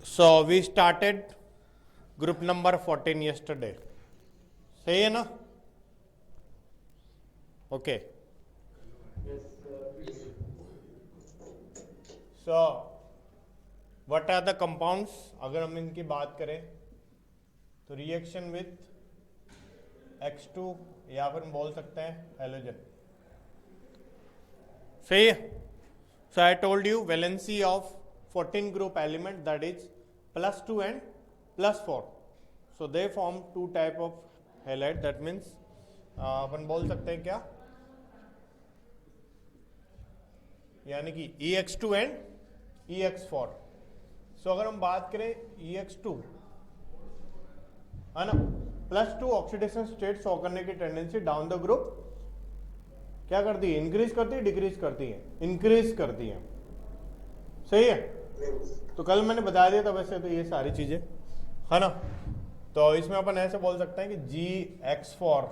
So we started group number 14 yesterday. सही है ना? Okay. So what are the compounds? अगर हम इनकी बात करें तो रिएक्शन विथ X2 या फिर हम बोल सकते हैं हेलोजन. सही है. So I told you valency of 14 group element, that is +2 and +4. So they form two type of halide. That means अपन बोल सकते हैं क्या, यानी कि EX2 and EX4. So अगर हम बात करें EX2 है ना, +2 ऑक्सीडेशन स्टेट शो करने की टेंडेंसी डाउन द ग्रुप क्या करती है, इंक्रीज करती है, डिक्रीज करती है, इंक्रीज करती है. सही है. तो कल मैंने बता दिया था वैसे तो ये सारी चीजें है ना. तो इसमें अपन ऐसे बोल सकते हैं कि GX4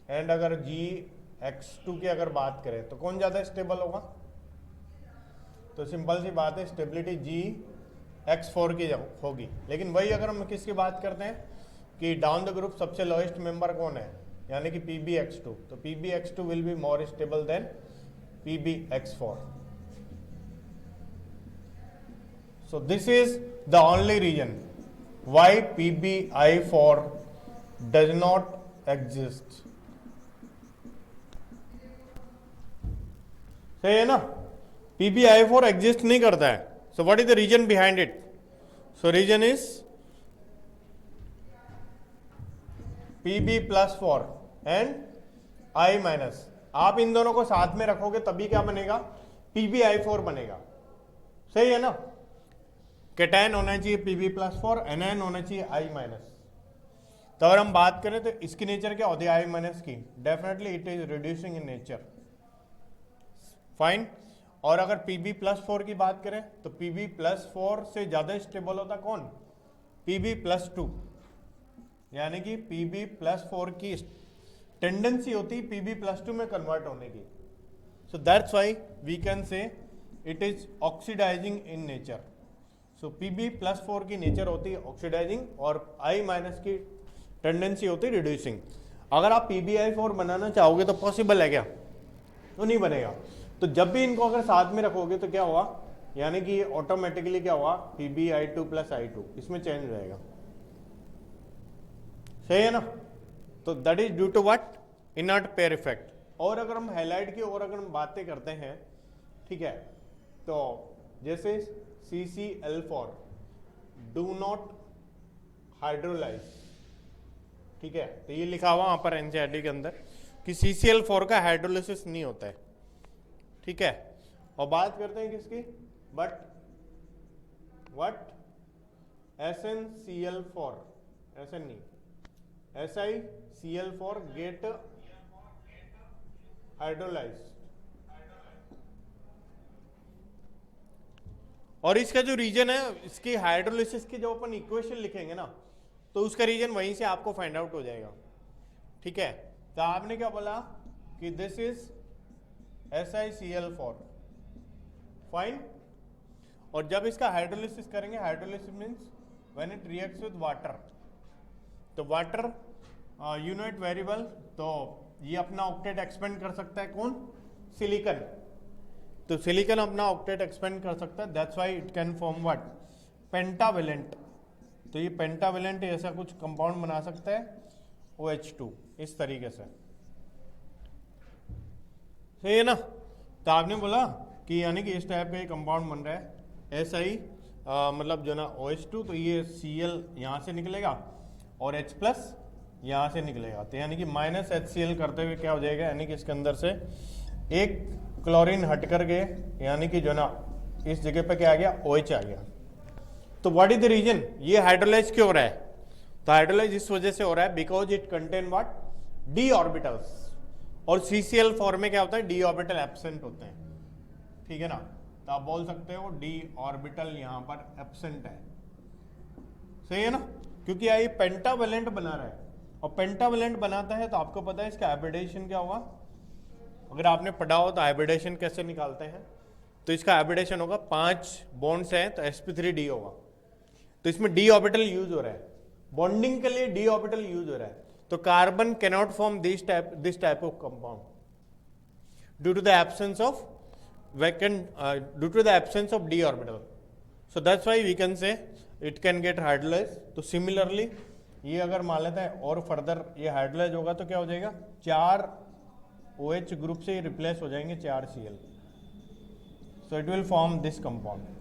एंड अगर GX2 की अगर बात करें तो कौन ज्यादा स्टेबल होगा. तो सिंपल सी बात है, स्टेबिलिटी GX4 की होगी. लेकिन वही अगर हम किसकी बात करते हैं कि डाउन द ग्रुप सबसे लोएस्ट मेंबर कौन है, यानी कि PbX2, तो PbX2 will be more stable then PbX4. So this is the only reason why PbI4 does not exist. सही है ना. PbI4 exist नहीं करता है. So what is the reason behind it? So reason is Pb+4 and I-. आप इन दोनों को साथ में रखोगे तभी क्या बनेगा, PbI4 बनेगा. सही है ना. कैटायन होना चाहिए Pb+4, एनायन होना चाहिए I-. तो अगर हम बात करें तो इसकी नेचर क्या होती है I- की, definitely it is reducing in nature. Fine. और अगर Pb+4 की बात करें तो Pb+4 से ज्यादा स्टेबल होता कौन, Pb+2, यानी कि Pb+4 की टेंडेंसी होती Pb+2 में कन्वर्ट होने की. So that's why we can say it is oxidising in nature. So Pb+4 की नेचर होती है ऑक्सीडाइजिंग और I- की टेंडेंसी होती है रिड्यूसिंग. अगर आप PbI4 बनाना चाहोगे तो पॉसिबल है क्या, तो नहीं बनेगा. तो जब भी इनको अगर साथ में रखोगे तो क्या हुआ, यानी कि ऑटोमेटिकली क्या हुआ, PbI2 + I2 इसमें चेंज हो जाएगा. सही है ना. तो that is due to what, inert pair effect. और अगर हम हैलाइड की और अगर हम बातें करते हैं, ठीक है, तो जैसे CCl4 डू नॉट हाइड्रोलाइज. ठीक है, तो ये लिखा हुआ वहां पर एनसीईआरटी के अंदर कि CCl4 का हाइड्रोलिसिस नहीं होता है. ठीक है. और बात करते हैं किसकी, बट व्हाट, SnCl4, SN नहीं, SiCl4 गेट हाइड्रोलाइज. और इसका जो रीजन है, इसकी हाइड्रोलिसिस की जो अपन इक्वेशन लिखेंगे ना, तो उसका रीजन वहीं से आपको फाइंड आउट हो जाएगा. ठीक है. तो आपने क्या बोला कि दिस इज SiCl4. फाइन. और जब इसका हाइड्रोलिसिस करेंगे, hydrolysis means when it reacts with water, तो water you know it very well. तो ये अपना ऑक्टेट एक्सपेंड कर सकता है कौन, सिलिकन. तो सिलिकन अपना ऑक्टेट एक्सपेंड कर सकता है. That's why it can form what, pentavalent. तो ये पेंटावेलेंट ऐसा कुछ कंपाउंड बना सकता है OH2 इस तरीके से. सही है ना. तो आपने बोला कि यानी कि इस टाइप का ये कंपाउंड बन रहा है SI, मतलब जो ना OH2, तो ये Cl यहाँ से निकलेगा और H+ यहाँ से निकलेगा. तो यानी कि -HCl करते हुए क्या हो जाएगा, यानी कि इसके अंदर से एक क्लोरीन हट करके, यानी कि जो ना इस जगह पे क्या आ गया, OH आ गया. तो व्हाट इज द रीजन, ये हाइड्रोलाइज क्यों हो रहा है. तो हाइड्रोलाइज इस वजह से हो रहा है because it contain what, d orbitals. और CCl4 में क्या होता है, d ऑर्बिटल एब्सेंट होते हैं. ठीक है ना. तो आप बोल सकते हो d ऑर्बिटल यहां पर एब्सेंट है. सही है ना. क्योंकि ये पेंटावेलेंट बना रहा है, और पेंटावेलेंट बनाता है तो आपको पता है इसका हाइब्रिडेशन क्या होगा. अगर आपने पढ़ा हो तो हाइब्रिडेशन कैसे निकालते हैं, तो इसका हाइब्रिडेशन होगा, 5 बॉन्ड्स हैं तो sp3d होगा. तो इसमें डी ऑर्बिटल यूज हो रहा है, बॉन्डिंग के लिए डी ऑर्बिटल यूज हो रहा है। तो carbon cannot form this type of compound due to the absence of due to the absence of D orbital. So that's why we can say it can get hydrolyse. तो similarly ये अगर मान लेते हैं और फर्दर ये hydrolyse होगा तो क्या हो जाएगा, 4 OH ग्रुप से रिप्लेस हो जाएंगे 4 Cl। So it will form this compound.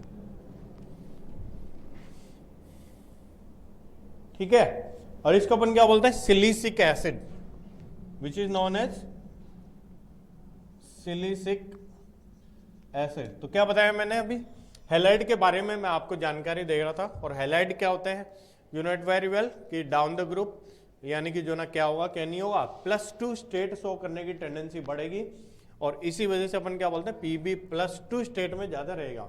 ठीक है, और इसको अपन क्या बोलते हैं, silicic acid, which is known as silicic acid. तो क्या बताया मैंने अभी, हैलाइड के बारे में मैं आपको जानकारी दे रहा था। और हैलाइड क्या होते हैं, you know it very well कि डाउन द ग्रुप यानी कि जो ना क्या होगा क्या नहीं होगा, +2 स्टेट शो करने की टेंडेंसी बढ़ेगी, और इसी वजह से अपन क्या बोलते हैं Pb+2 स्टेट में ज्यादा रहेगा।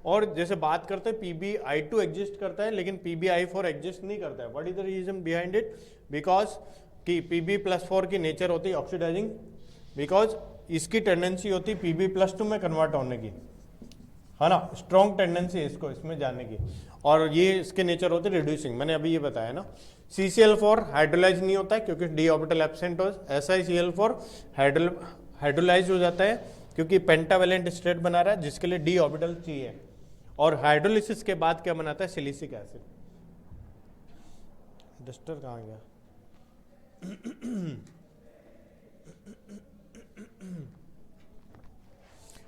और जैसे बात करते हैं Pbi2 एग्जिस्ट करता है लेकिन Pbi4 एग्जिस्ट नहीं करता है। What is the reason behind it, because कि Pb+4 की नेचर होती है ऑक्सीडाइजिंग, बिकॉज इसकी टेंडेंसी होती है Pb+2 में कन्वर्ट होने की, है ना, स्ट्रॉन्ग टेंडेंसी है इसको इसमें जाने की, और ये इसके नेचर होते हैं रिड्यूसिंग, मैंने अभी ये बताया ना। CCl4 हाइड्रोलाइज नहीं होता है क्योंकि डी ऑर्बिटल एब्सेंट हो, SiCl4 हाइड्रोलाइज हो जाता है क्योंकि पेंटावेलेंट स्टेट बना रहा है जिसके लिए डी ऑर्बिटल चाहिए, और हाइड्रोलिसिस के बाद क्या बनाता है, सिलिसिक एसिड। डस्टर कहाँ गया,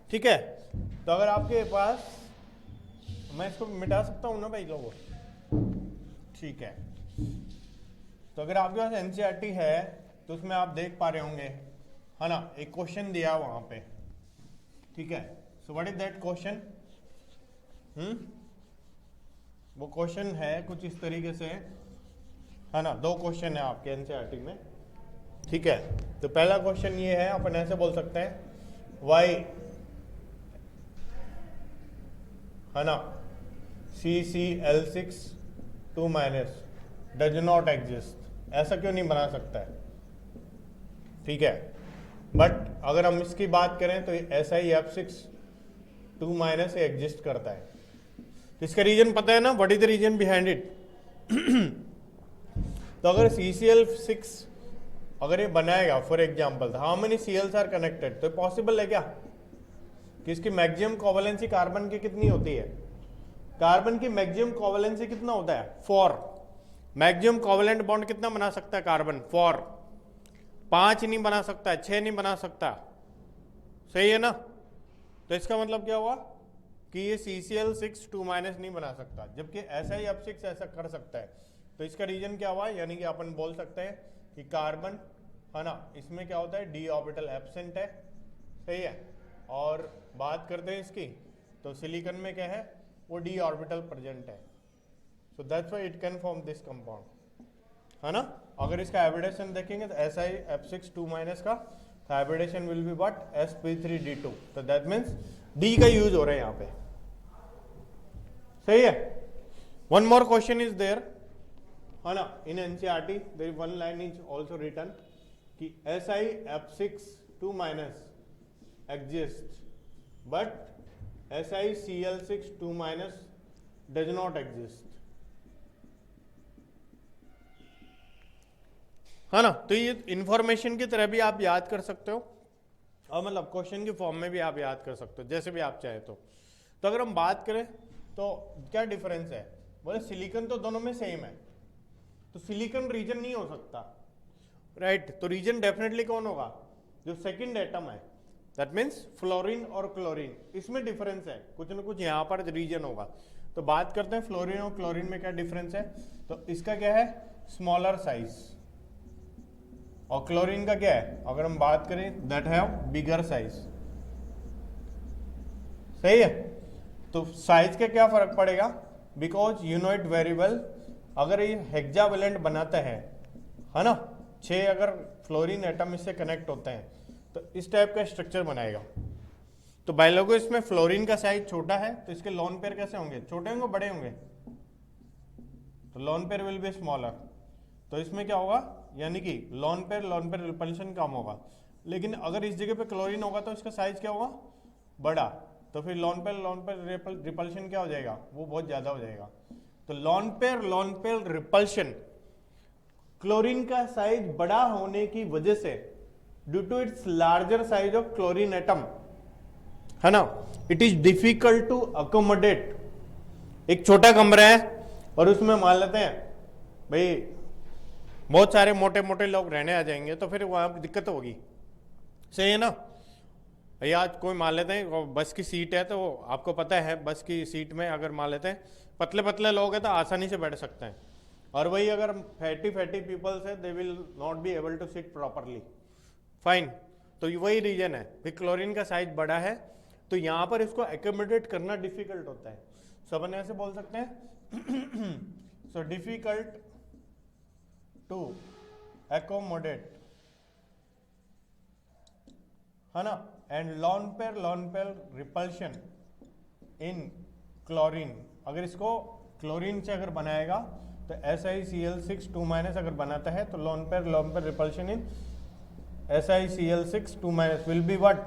ठीक है। तो अगर आपके पास, मैं इसको मिटा सकता हूं ना भाई लोगों, ठीक है। तो अगर आपके पास एनसीईआरटी है तो उसमें आप देख पा रहे होंगे, है ना, एक क्वेश्चन दिया वहां पे, ठीक है। So what is that question, वो क्वेश्चन है कुछ इस तरीके से, है ना, 2 क्वेश्चन है आपके एनसीईआरटी में, ठीक है। तो पहला क्वेश्चन ये है, अपन ऐसे बोल सकते हैं वाई, है ना, CCl6 2- डज नॉट एग्जिस्ट, ऐसा क्यों नहीं बना सकता है, ठीक है। बट अगर हम इसकी बात करें तो SiF6 2- एग्जिस्ट करता है। इसका रीजन पता है ना, what is the reason behind it. तो अगर CCl6 अगर ये बनाएगा for example, how many Cls are connected, तो पॉसिबल है क्या कि इसकी मैक्सिमम कोवेलेंसी कार्बन की कितनी होती है, कार्बन की मैक्सिमम कोवेलेंसी कितना होता है, 4। मैक्सिमम कोवेलेंट बॉन्ड कितना बना सकता है कार्बन, 4। 5 नहीं बना सकता है, 6 नहीं बना सकता, सही है ना। तो इसका मतलब क्या हुआ कि ये CCl6 2- नहीं बना सकता, जबकि SiF6 ऐसा कर सकता है। तो इसका रीजन क्या हुआ, यानी कि अपन बोल सकते हैं कि कार्बन, है ना, इसमें क्या होता है, डी ऑर्बिटल एब्सेंट है, सही है। और बात करते हैं इसकी, तो सिलिकॉन में क्या है, वो डी ऑर्बिटल प्रेजेंट है। सो that's why it can form this compound, है ना। अगर इसका हाइब्रिडेशन देखेंगे तो SiF6 2- का hybridisation will be what, sp3d2। तो दैट मीन्स डी का यूज हो रहा है यहाँ पे, सही है। One more question is there, है ना, in NCERT there one line is also written कि SiF6 2- exists but SiCl6 2- does not exist, है ना। तो ये इंफॉर्मेशन की तरह भी आप याद कर सकते हो, और मतलब क्वेश्चन की फॉर्म में भी आप याद कर सकते हो, जैसे भी आप चाहे तो अगर हम बात करें तो क्या डिफरेंस है, बोले सिलिकॉन तो दोनों में सेम है, तो सिलिकॉन रीजन नहीं हो सकता, राइट। तो रीजन डेफिनेटली कौन होगा, जो सेकंड एटम है, दैट मीन्स फ्लोरीन और क्लोरीन, इसमें डिफरेंस है, कुछ ना कुछ यहाँ पर रीजन होगा। तो बात करते हैं फ्लोरीन और क्लोरीन में क्या डिफरेंस है, तो इसका क्या है, स्मॉलर साइज, और क्लोरीन का क्या है, अगर हम बात करें दैट हैव बिगर साइज, सही है। तो साइज का क्या फर्क पड़ेगा, because you know it very well, अगर ये हेक्सावेलेंट बनाता है ना, 6 अगर फ्लोरीन एटम इससे कनेक्ट होते हैं तो इस टाइप का स्ट्रक्चर बनाएगा। तो बायोलॉगो इसमें फ्लोरीन का साइज छोटा है, तो इसके लोन पेयर कैसे होंगे, छोटे होंगे बड़े होंगे, तो lone pair will be smaller. तो इसमें क्या होगा, यानी कि लोन पेयर रिपल्शन कम होगा, लेकिन अगर इस जगह पे क्लोरीन होगा तो इसका साइज क्या होगा, बड़ा, तो फिर लोन पेयर रिपल्शन क्या हो जाएगा, वो बहुत ज्यादा हो जाएगा। तो लॉन पेयर रिपल्शन, क्लोरीन का साइज बड़ा होने की वजह से, due to its larger size of chlorine atom, है ना, it is difficult to accommodate. एक छोटा कमरा है और उसमें मान लेते हैं भाई बहुत सारे मोटे मोटे लोग रहने आ जाएंगे, तो फिर वहां दिक्कत होगी, सही है ना। भैया आज कोई मान लेते हैं बस की सीट है, तो आपको पता है बस की सीट में अगर मान लेते हैं पतले पतले लोग हैं तो आसानी से बैठ सकते हैं, और वही अगर फैटी पीपल्स है they will not be able to sit properly, fine. तो वही रीजन है, फिर क्लोरीन का साइज बड़ा है तो यहाँ पर इसको एकोमोडेट करना डिफिकल्ट होता है। सो अपन ऐसे बोल सकते हैं सो डिफिकल्ट टू एकोमोडेट, है ना, and lawn pair repulsion in chlorine. अगर इसको क्लोरीन से अगर बनाएगा तो SiCl6 2- अगर बनाता है तो lone pair repulsion in SiCl6 2- will be what,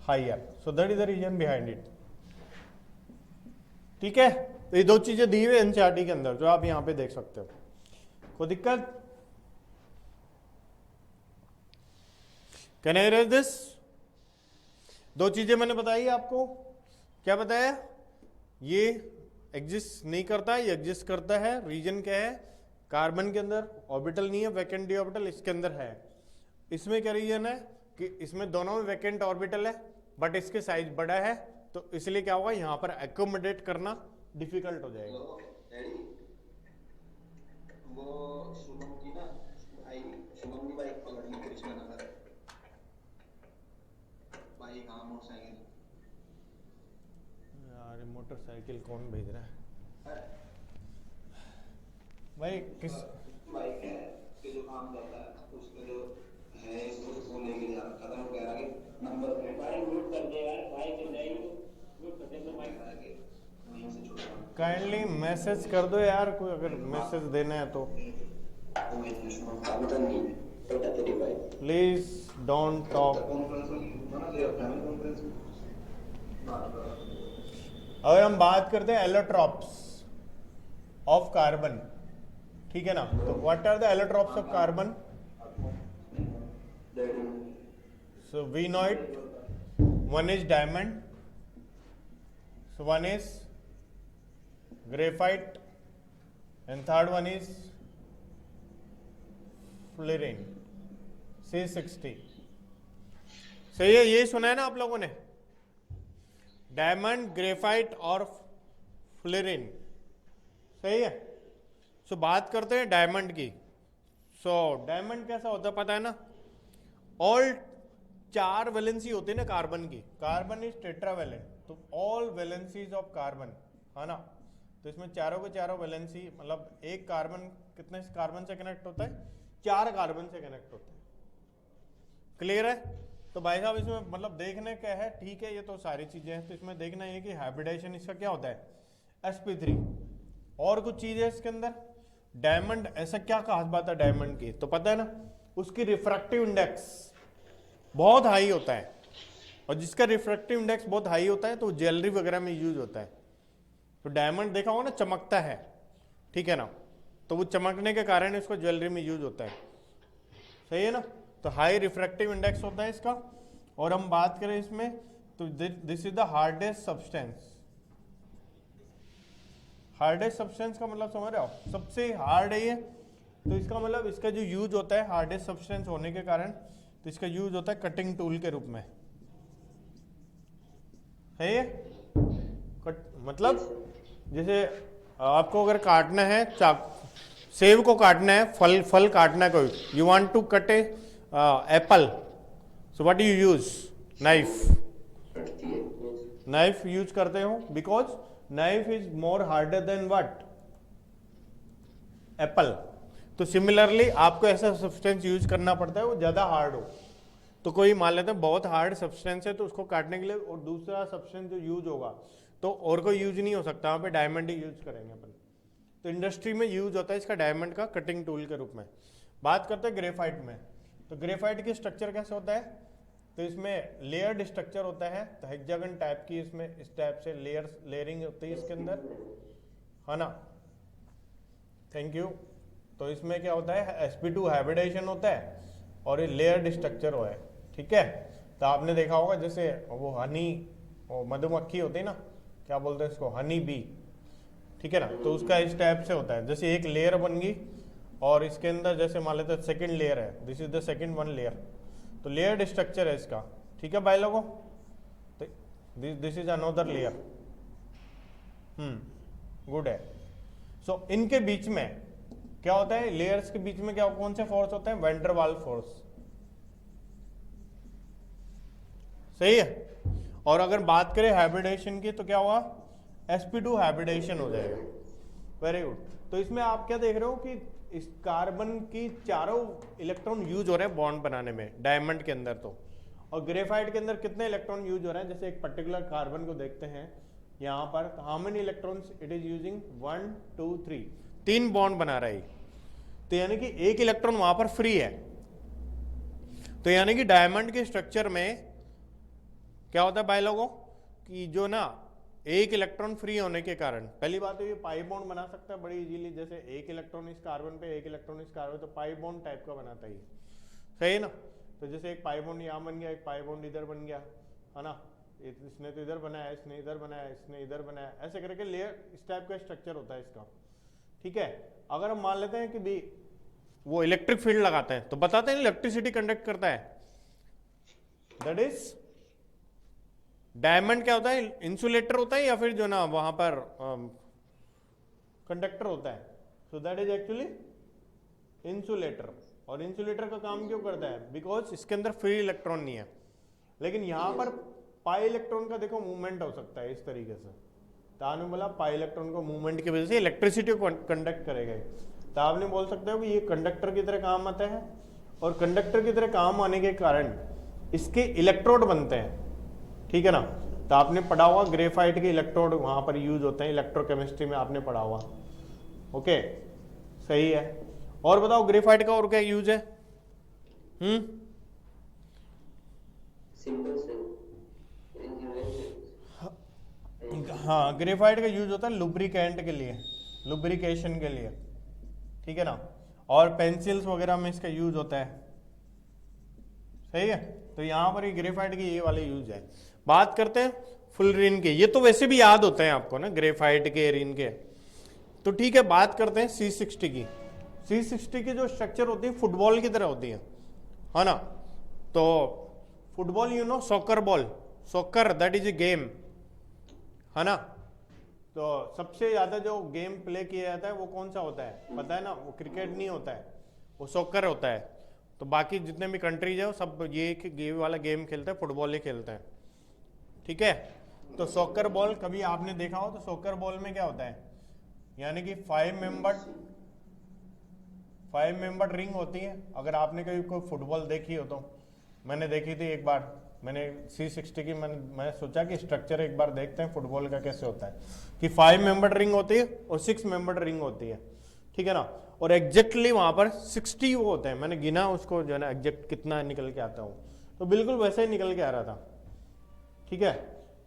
higher. So that is the reason behind it. ठीक है, तो ये दो चीजें दी हुई एनसीईआरटी के अंदर जो आप यहां पे देख सकते हो। कोई दिक्कत? Can I raise this? दो चीजें मैंने बताई आपको, क्या बताया, ये एग्जिस्ट नहीं करता, ये एग्जिस्ट करता है। रीजन क्या है, कार्बन के अंदर ऑर्बिटल नहीं है, वैकेंट डी ऑर्बिटल इसके अंदर है। इसमें क्या रीजन है कि इसमें दोनों में वैकेंट ऑर्बिटल है बट इसके साइज बड़ा है, तो इसलिए क्या होगा यहां पर एकोमोडेट करना डिफिकल्ट हो जाएगा। वो शुभम की ना भाई, शुभम की बाइक पकड़नी कृष्णा नगर बाइक, हाँ मोटरसाइकिल। यार मोटरसाइकिल कौन भेज रहा है भाई? किस बाइक है कि जो काम करता है उसका जो है उसको लेके जा रहा था, वो कह रहा कि नंबर प्लेट बाइक लूट कर दे यार, बाइक नहीं लूट कर दे तो बाइक कह रहा कि वहीं से छुड़वा। काइंडली मैसेज कर दो यार, कोई अगर मैसेज देना है तो प्लीज डोंट टॉक। अगर हम बात करते हैं एलोट्रॉप्स ऑफ कार्बन, ठीक है ना, तो what are the allotropes of carbon? So we know it, one is diamond, so one is graphite and third one is fluorine C60। सही है, ये सुना है ना आप लोगों ने, डायमंड, ग्रेफाइट और फ्लोरीन, सही है। सो बात करते हैं डायमंड की। सो डायमंड कैसा होता है पता है ना, ऑल 4 वैलेंसी होती है ना कार्बन की, कार्बन इज टेट्रावैलेंट, तो ऑल वैलेंसीज ऑफ कार्बन, है ना, तो इसमें चारों के चारों वैलेंसी, मतलब एक कार्बन कितने कार्बन से कनेक्ट होता है, 4 कार्बन से कनेक्ट होता है। क्लियर है? तो भाई साहब इसमें मतलब देखने क्या है, ठीक है ये तो सारी चीजें हैं, तो इसमें देखना ये कि हाइब्रिडाइजेशन इसका क्या होता है, sp3। और कुछ चीजें इसके अंदर, डायमंड ऐसा क्या खास बात है डायमंड की, तो पता है ना, उसकी रिफ्रैक्टिव इंडेक्स बहुत हाई होता है, और जिसका रिफ्रैक्टिव इंडेक्स बहुत हाई होता है तो ज्वेलरी वगैरह में यूज होता है। तो डायमंड देखा होगा ना, चमकता है, ठीक है ना, तो वो चमकने के कारण इसको ज्वेलरी में यूज होता है, सही है ना। तो हाई रिफ्रैक्टिव इंडेक्स होता है इसका। और हम बात करें इसमें तो this is the hardest substance. Hardest substance का मतलब समझ रहे हो, सबसे हार्ड है ये, तो इसका मतलब इसका जो यूज होता है हार्डेस्ट सब्सटेंस होने के कारण, तो इसका यूज होता है कटिंग टूल के रूप में, है ये मतलब जैसे आपको अगर काटना है, सेब को काटना है, फल काटना है कोई, you want to cut a apple, so what you use, knife use करते हो, because knife is more harder than what, apple. तो सिमिलरली आपको ऐसा सब्सटेंस यूज करना पड़ता है वो ज्यादा हार्ड हो। तो कोई मान लेते हैं बहुत हार्ड सब्सटेंस है तो उसको काटने के लिए और दूसरा सब्सटेंस जो यूज होगा तो और कोई यूज नहीं हो सकता, वहाँ पे डायमंड ही यूज करेंगे अपन। तो इंडस्ट्री में यूज होता है इसका डायमंड का कटिंग टूल के रूप में। बात करते हैं ग्रेफाइट में, तो ग्रेफाइट की स्ट्रक्चर कैसे होता है, तो इसमें लेयर्ड स्ट्रक्चर होता है, तो हेक्सागन टाइप की इसमें इस टाइप से लेयरिंग होती है इसके अंदर, है ना। Thank you. तो इसमें क्या होता है, sp2 हाइब्रिडेशन होता है और ये लेयर्ड स्ट्रक्चर हो है, ठीक है। तो आपने देखा होगा जैसे वो हनी, वो मधुमक्खी होती है ना, क्या बोलते हैं इसको, हनी बी, ठीक है ना। तो उसका इस टाइप से होता है, जैसे एक लेयर बन गई और इसके अंदर जैसे मान लेते हैं सेकेंड लेयर है, this is the second one layer, तो लेयर्ड स्ट्रक्चर है इसका, ठीक है भाई लोगों। तो this is another layer, good है। सो इनके बीच में क्या होता है, लेयर्स के बीच में क्या, कौन से फोर्स होते हैं, वैन डर वाल्स फोर्स, सही है। और अगर बात करें हाइब्रिडेशन की तो क्या हुआ, sp2 हाइब्रिडेशन हो जाएगा, वेरी गुड। तो इसमें आप क्या देख रहे हो कि इस कार्बन की चारों इलेक्ट्रॉन यूज हो रहे हैं बॉन्ड बनाने में डायमंड के अंदर, तो और ग्रेफाइट के अंदर कितने इलेक्ट्रॉन यूज हो रहे हैं, जैसे एक पर्टिकुलर कार्बन को देखते हैं यहाँ पर, how many electrons it is using, 1 2 3, 3 bond बना रहा है, तो यानी कि एक इलेक्ट्रॉन वहां पर फ्री है। तो यानी कि डायमंड के स्ट्रक्चर में क्या होता है भाई लोगों कि जो ना एक इलेक्ट्रॉन फ्री होने के कारण, पहली बात तो ये पाई बॉन्ड बना सकता है बड़ी इजीली, जैसे एक इलेक्ट्रॉन इस कार्बन पे, एक इलेक्ट्रॉन इस कार्बन, तो पाई बॉन्ड टाइप का बनाता है, सही है ना। तो जैसे एक पाई बॉन्ड यहाँ बन गया, एक पाई बॉन्ड इधर बन गया, है ना, इसने तो इधर बनाया, इसने इधर बनाया, इसने इधर बनाया, ऐसे करके लेयर इस टाइप का स्ट्रक्चर होता है इसका, ठीक है। अगर हम मान लेते हैं कि भी वो इलेक्ट्रिक फील्ड लगाते हैं, तो बताते हैं इलेक्ट्रिसिटी कंडक्ट करता है, दैट इज डायमंड क्या होता है, इंसुलेटर होता है या फिर जो ना वहां पर कंडक्टर होता है, so that is actually insulator. और इंसुलेटर का काम क्यों करता है, बिकॉज इसके अंदर फ्री इलेक्ट्रॉन नहीं है, लेकिन यहां पर पाई इलेक्ट्रॉन का देखो मूवमेंट हो सकता है इस तरीके से, तो आपने बोला पाई इलेक्ट्रॉन को मूवमेंट की वजह से इलेक्ट्रिसिटी को कंडक्ट करेगा, तो आपने बोल सकते हो कि ये कंडक्टर की तरह काम आता है, और कंडक्टर की तरह काम आने के कारण इसके इलेक्ट्रोड बनते हैं, ठीक है ना। तो आपने पढ़ा हुआ ग्रेफाइट के इलेक्ट्रोड वहां पर यूज होते हैं, इलेक्ट्रोकेमिस्ट्री में आपने पढ़ा हुआ, ओके, सही है। और बताओ ग्रेफाइट का और क्या यूज है, हाँ, ग्रेफाइट का यूज होता है लुब्रिकेंट के लिए, लुब्रिकेशन के लिए, ठीक है ना, और पेंसिल्स वगैरह में इसका यूज होता है, सही है। तो यहां पर ये ग्रेफाइट की ये वाले यूज है। बात करते हैं फुलरिन के, ये तो वैसे भी याद होते हैं आपको ना, ग्रेफाइट के, रिन के, तो ठीक है। बात करते हैं C60 की। C60 की जो स्ट्रक्चर होती है फुटबॉल की तरह होती है ना। तो football you know, soccer ball, soccer that is a game, है ना। तो सबसे ज्यादा जो गेम प्ले किया जाता है वो कौन सा होता है, पता है ना, वो क्रिकेट नहीं होता है, वो सॉकर होता है। तो बाकी जितने भी कंट्रीज है वो सब ये वाला गेम खेलते हैं, फुटबॉल ही खेलते हैं, ठीक है। तो सॉकर बॉल कभी आपने देखा हो, तो सॉकर बॉल में क्या होता है, यानी कि 5 मेंबर रिंग होती है। अगर आपने कभी कोई फुटबॉल देखी हो, तो मैंने देखी थी एक बार, मैंने C60 की मैंने सोचा कि स्ट्रक्चर एक बार देखते हैं फुटबॉल का कैसे होता है, कि 5 मेंबर रिंग होती है और 6 मेंबर रिंग होती है, ठीक है ना। और एग्जैक्टली वहां पर 60 वो होते हैं, मैंने गिना उसको जो है ना, एग्जैक्ट कितना निकल के आता हूँ, तो बिल्कुल वैसे ही निकल के आ रहा था, ठीक है।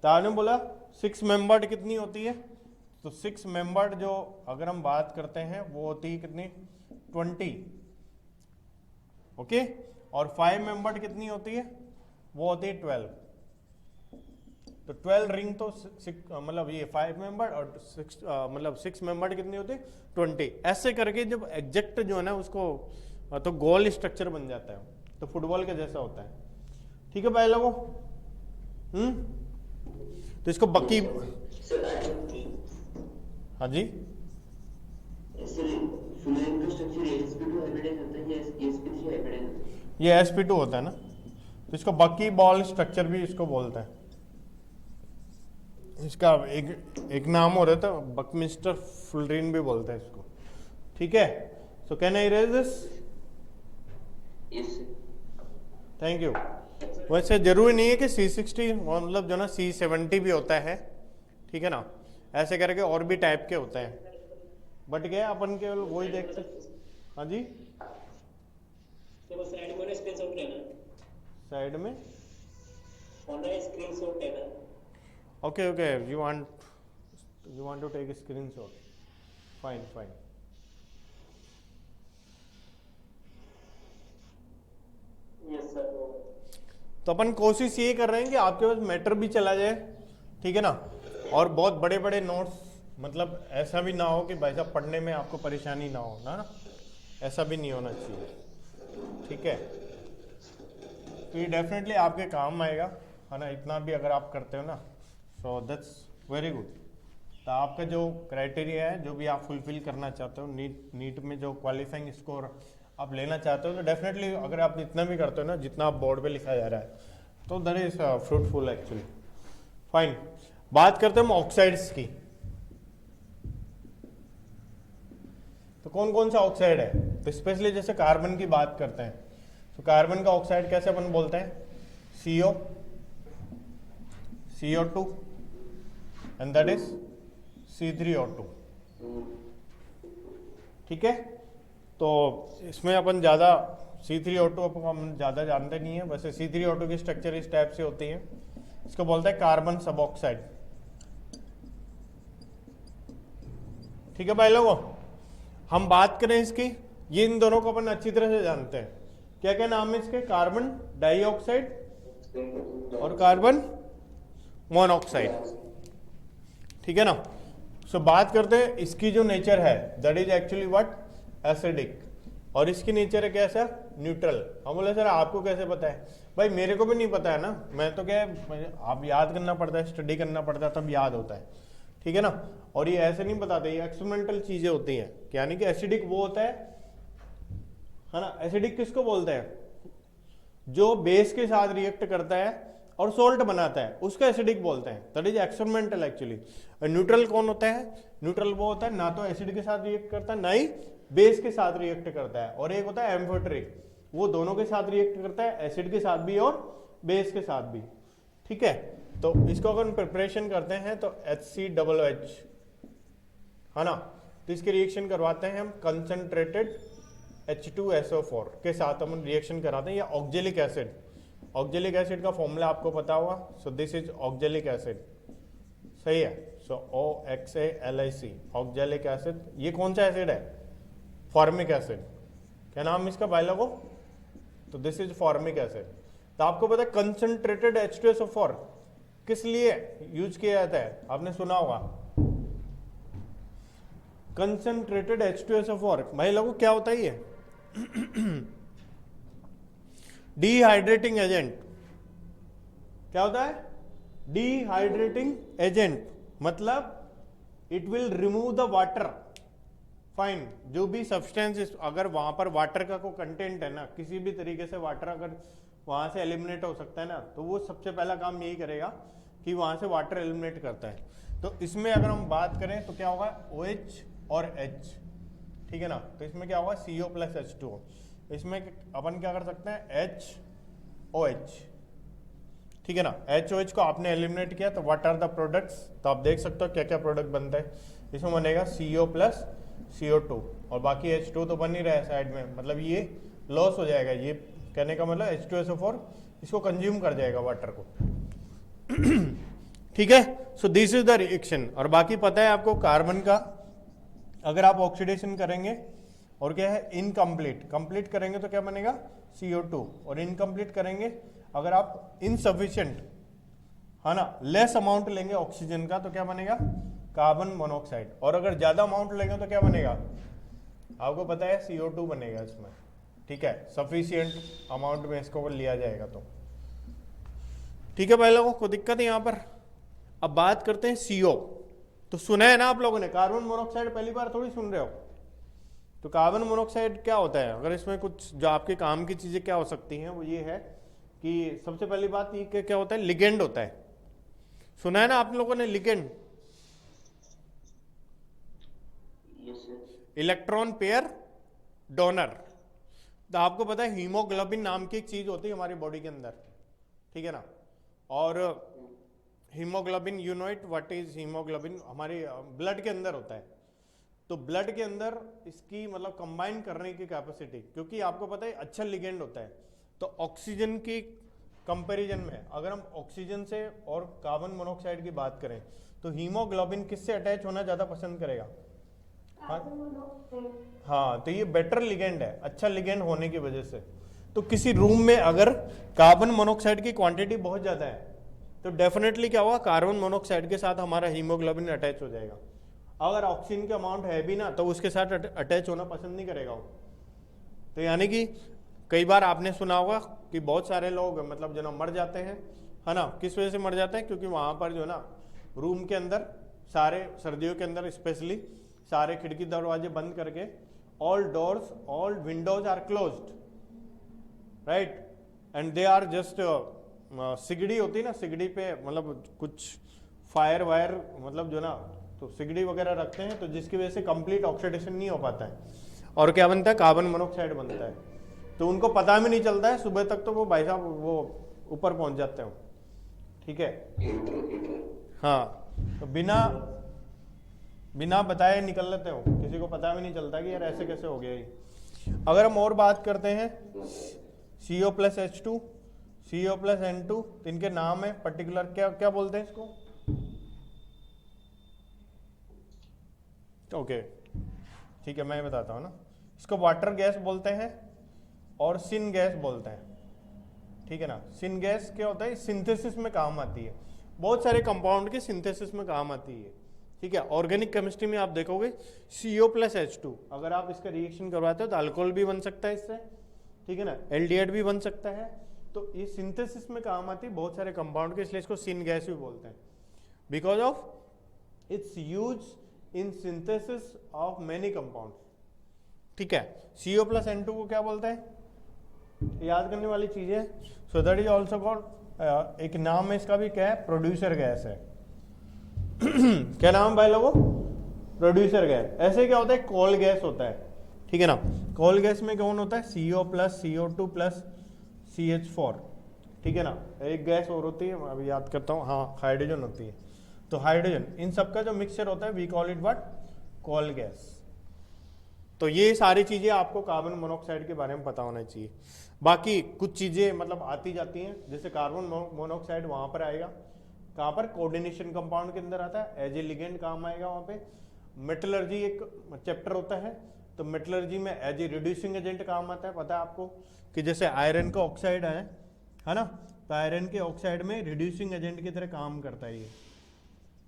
तो आपने बोला 6 मेंबर्ड कितनी होती है, तो 6 मेंबर्ड जो अगर हम बात करते हैं वो होती है कितनी, 20, ओके। और 5 मेंबर्ड कितनी होती है, वो होती है 12। तो 12 रिंग तो मतलब ये 5 मेंबर और 6 मतलब 6 मेंबर कितनी होती है, 20। ऐसे करके जब एग्जैक्ट जो है ना उसको, तो गोल स्ट्रक्चर बन जाता है, तो फुटबॉल के जैसा होता है, ठीक है भाई लोगों। तो इसको बक्की, हाँ जी, ये sp2 होता है ना, तो इसको बकी बॉल स्ट्रक्चर भी इसको बोलते हैं। इसका एक नाम हो रहा था, बकमिस्टर फुलरिन भी बोलते हैं इसको, ठीक है। So can I erase this, thank you. वैसे जरूरी नहीं है कि C60 मतलब जो ना C70 भी होता है, ठीक है ना, ऐसे करके और भी टाइप के होते हैं, बट क्या अपन केवल वही देखते। हाँ जी, साइड में स्क्रीनशॉट है ना, okay okay, you want to take screenshot, fine fine, yes sir. तो अपन कोशिश ये कर रहे हैं कि आपके पास मैटर भी चला जाए, ठीक है ना, और बहुत बड़े बड़े नोट्स, मतलब ऐसा भी ना हो कि भाई साहब पढ़ने में आपको परेशानी ना हो ना, ऐसा भी नहीं होना चाहिए, ठीक है। तो ये डेफिनेटली आपके काम आएगा, है ना, इतना भी अगर आप करते हो ना, सो दैट्स वेरी गुड। तो आपका जो क्राइटेरिया है, जो भी आप फुलफिल करना चाहते हो, नीट में जो क्वालिफाइंग स्कोर आप लेना चाहते हो, तो डेफिनेटली अगर आप इतना भी करते हो ना जितना आप बोर्ड पे लिखा जा रहा है, तो that is fruitful actually. Fine, बात करते हैं हम ऑक्साइड्स की। तो कौन कौन सा ऑक्साइड है, तो स्पेशली जैसे कार्बन की बात करते हैं, तो कार्बन का ऑक्साइड कैसे अपन बोलते हैं, CO, CO2 and that is C3O2, ठीक है। तो इसमें अपन ज़्यादा C3O2 हम ज़्यादा जानते नहीं है, वैसे C3O2 की स्ट्रक्चर इस टाइप से होती है, इसको बोलते हैं कार्बन सब ऑक्साइड, ठीक है भाई लोगों। हम बात करें इसकी, ये इन दोनों को अपन अच्छी तरह से जानते हैं, क्या क्या नाम है इसके, कार्बन डाइऑक्साइड और कार्बन मोनोऑक्साइड, ठीक है ना। सो बात करते हैं इसकी जो नेचर है, that is actually what, acidic, और इसकी नेचर है कैसा, न्यूट्रल। हम बोले सर आपको कैसे पता है, भाई मेरे को भी नहीं पता है ना, मैं तो क्या है, आप याद करना पड़ता है, स्टडी करना पड़ता है, तब याद होता है, ठीक है ना। और ये ऐसे नहीं बताते, ये एक्सपेरिमेंटल चीजें होती हैं, यानी कि एसिडिक वो होता है ना। एसिडिक किसको बोलते हैं, जो बेस के साथ रिएक्ट करता है और सोल्ट बनाता है, उसका एसिडिक बोलते हैं, that is experimental actually. Neutral कौन होता है, न्यूट्रल वो होता है ना तो एसिड के साथ रिएक्ट करता है, ना ही बेस के साथ रिएक्ट करता है। और एक होता है एम्फोटेरिक, वो दोनों के साथ रिएक्ट करता है, एसिड के साथ भी और बेस के साथ भी, ठीक है। तो इसको अगर प्रिपरेशन करते हैं तो HCOOH, है ना, तो इसके रिएक्शन करवाते हैं हम कंसंट्रेटेड H2SO4 के साथ हम रिएक्शन कराते हैं, या ऑक्जेलिक एसिड। ऑक्जेलिक एसिड का फॉर्मूला आपको पता होगा, सो दिस इज ऑक्जेलिक एसिड, सही है। सो OXALIC, ऑक्जेलिक एसिड। ये कौन सा एसिड है, फॉर्मिक एसिड, क्या नाम इसका भाई लोगों, तो दिस इज फॉर्मिक एसिड। तो आपको पता है कंसंट्रेटेड H2SO4 किस लिए यूज किया जाता है, आपने सुना होगा, कंसंट्रेटेड H2SO4 भाई लोगों क्या होता है ये, डिहाइड्रेटिंग एजेंट। क्या होता है, डिहाइड्रेटिंग एजेंट, मतलब it will remove the water. Fine, जो भी सब्सटेंस, अगर वहां पर वाटर का कोई कंटेंट है ना, किसी भी तरीके से वाटर अगर वहां से एलिमिनेट हो सकता है ना, तो वो सबसे पहला काम यही करेगा कि वहां से वाटर एलिमिनेट करता है। तो इसमें अगर हम बात करें तो क्या होगा, OH और H, ठीक है ना। तो इसमें क्या होगा, CO + H2O। इसमें अपन क्या कर सकते हैं, HOH, ठीक है ना। HOH को आपने एलिमिनेट किया, तो व्हाट आर द प्रोडक्ट्स, तो आप देख सकते हो क्या क्या प्रोडक्ट बनता है। इसमें बनेगा CO + CO2, और बाकी H2 तो बन ही रहा है साइड में, मतलब ये लॉस हो जाएगा। ये कहने का मतलब H2SO4 इसको कंज्यूम कर जाएगा वाटर को, ठीक है। सो दिस इज द रिएक्शन। और बाकी पता है आपको, कार्बन का अगर आप ऑक्सीडेशन करेंगे और क्या है, इनकम्प्लीट, कंप्लीट करेंगे तो क्या बनेगा, CO2, और इनकम्प्लीट करेंगे अगर आप इनसफिशिएंट, है ना, लेस अमाउंट लेंगे ऑक्सीजन का, तो क्या बनेगा, कार्बन मोनोऑक्साइड। और अगर ज्यादा अमाउंट लेंगे तो क्या बनेगा, आपको पता है CO2 बनेगा इसमें, ठीक है, सफिशिएंट अमाउंट में इसको लिया जाएगा तो, ठीक है भाई लोगों को दिक्कत है यहाँ पर। अब बात करते हैं CO। तो सुना है ना आप लोगों ने, कार्बन मोनोऑक्साइड पहली बार थोड़ी सुन रहे हो। तो कार्बन मोनोऑक्साइड क्या होता है, अगर इसमें कुछ जो आपके काम की चीजें क्या हो सकती हैं, वो ये है कि सबसे पहली बात ये क्या होता है, लिगेंड होता है। सुना है ना आप लोगों ने, लिगेंड, इलेक्ट्रॉन पेयर डोनर। तो आपको पता है हीमोग्लोबिन नाम की एक चीज होती है हमारी बॉडी के अंदर, ठीक है ना। और haemoglobin, you know it, what is haemoglobin, हमारी ब्लड के अंदर होता है। तो ब्लड के अंदर इसकी मतलब कंबाइन करने की कैपेसिटी, क्योंकि आपको पता है अच्छा लिगेंड होता है। तो ऑक्सीजन की कंपैरिजन में अगर हम ऑक्सीजन से और कार्बन मोनोऑक्साइड की बात करें, तो हीमोग्लोबिन किससे अटैच होना ज्यादा पसंद करेगा, हाँ, तो ये बेटर लिगेंड है, अच्छा लिगेंड होने की वजह से। तो किसी रूम में अगर कार्बन मोनोऑक्साइड की क्वांटिटी बहुत ज़्यादा है तो डेफिनेटली क्या होगा, कार्बन मोनोऑक्साइड के साथ हमारा हीमोग्लोबिन अटैच हो जाएगा। अगर ऑक्सीजन का अमाउंट है भी ना तो उसके साथ अटैच होना पसंद नहीं करेगा वो। तो यानी कि कई बार आपने सुना होगा कि बहुत सारे लोग मतलब जो ना मर जाते हैं, है ना, किस वजह से मर जाते हैं, क्योंकि वहाँ पर जो ना रूम के अंदर सारे, सर्दियों के अंदर स्पेशली सारे खिड़की दरवाजे बंद करके all doors all windows are closed, right, and they are just सिगड़ी होती है ना, सिगड़ी पे मतलब कुछ फायर वायर मतलब जो ना, तो सिगड़ी वगैरह रखते हैं, तो जिसकी वजह से कंप्लीट ऑक्सीडेशन नहीं हो पाता है और क्या बनता है, कार्बन मोनोऑक्साइड बनता है। तो उनको पता भी नहीं चलता है, सुबह तक तो वो भाई साहब वो ऊपर पहुंच जाते हो, ठीक है। हाँ, तो बिना बताए निकल लेते हो, किसी को पता भी नहीं चलता कि यार ऐसे कैसे हो गया ये। अगर हम और बात करते हैं CO plus H2, CO plus N2, तो इनके नाम है पर्टिकुलर, क्या क्या बोलते हैं इसको, ओके ठीक है, मैं बताता हूँ ना। इसको वाटर गैस बोलते हैं और सिन गैस बोलते हैं, ठीक है ना। सिन गैस क्या होता है, सिंथेसिस में काम आती है, बहुत सारे कंपाउंड के सिंथेसिस में काम आती है, ठीक है। ऑर्गेनिक केमिस्ट्री में आप देखोगे CO प्लस H2, अगर आप इसका रिएक्शन करवाते हो तो अल्कोहल भी बन सकता है इससे, ठीक है ना, एल्डिहाइड भी बन सकता है। तो ये सिंथेसिस में काम आती है बहुत सारे कंपाउंड के, इसलिए इसको सिन गैस भी बोलते हैं, because of its use in synthesis of many compounds, ठीक है। CO प्लस N2 को क्या बोलते हैं, याद करने वाली चीज है। So that is also called, एक नाम है इसका भी, क्या है, प्रोड्यूसर गैस है। क्या नाम भाई लोगों, प्रोड्यूसर गैस। ऐसे क्या होता है, कोल गैस होता है, ठीक है ना। कोल गैस में कौन होता है, CO plus CO2 plus CH4, ठीक है ना। एक गैस और होती है, अभी याद करता हूँ, हाँ, हाइड्रोजन होती है। तो हाइड्रोजन, इन सबका जो मिक्सचर होता है we call it what, coal gas. तो ये सारी चीजें आपको कार्बन मोनोऑक्साइड के बारे में पता होना चाहिए। बाकी कुछ चीजें मतलब आती जाती हैं, जैसे कार्बन मोनोऑक्साइड वहां पर आएगा, कहाँ पर, कोऑर्डिनेशन कंपाउंड के अंदर आता है, एज ए लिगेंड काम आएगा वहां पे। मेटलर्जी एक चैप्टर होता है, तो मेटलर्जी में एज ए रिड्यूसिंग एजेंट काम आता है। पता है आपको कि जैसे आयरन का ऑक्साइड है ना, तो आयरन के ऑक्साइड में रिड्यूसिंग एजेंट की तरह काम करता है ये,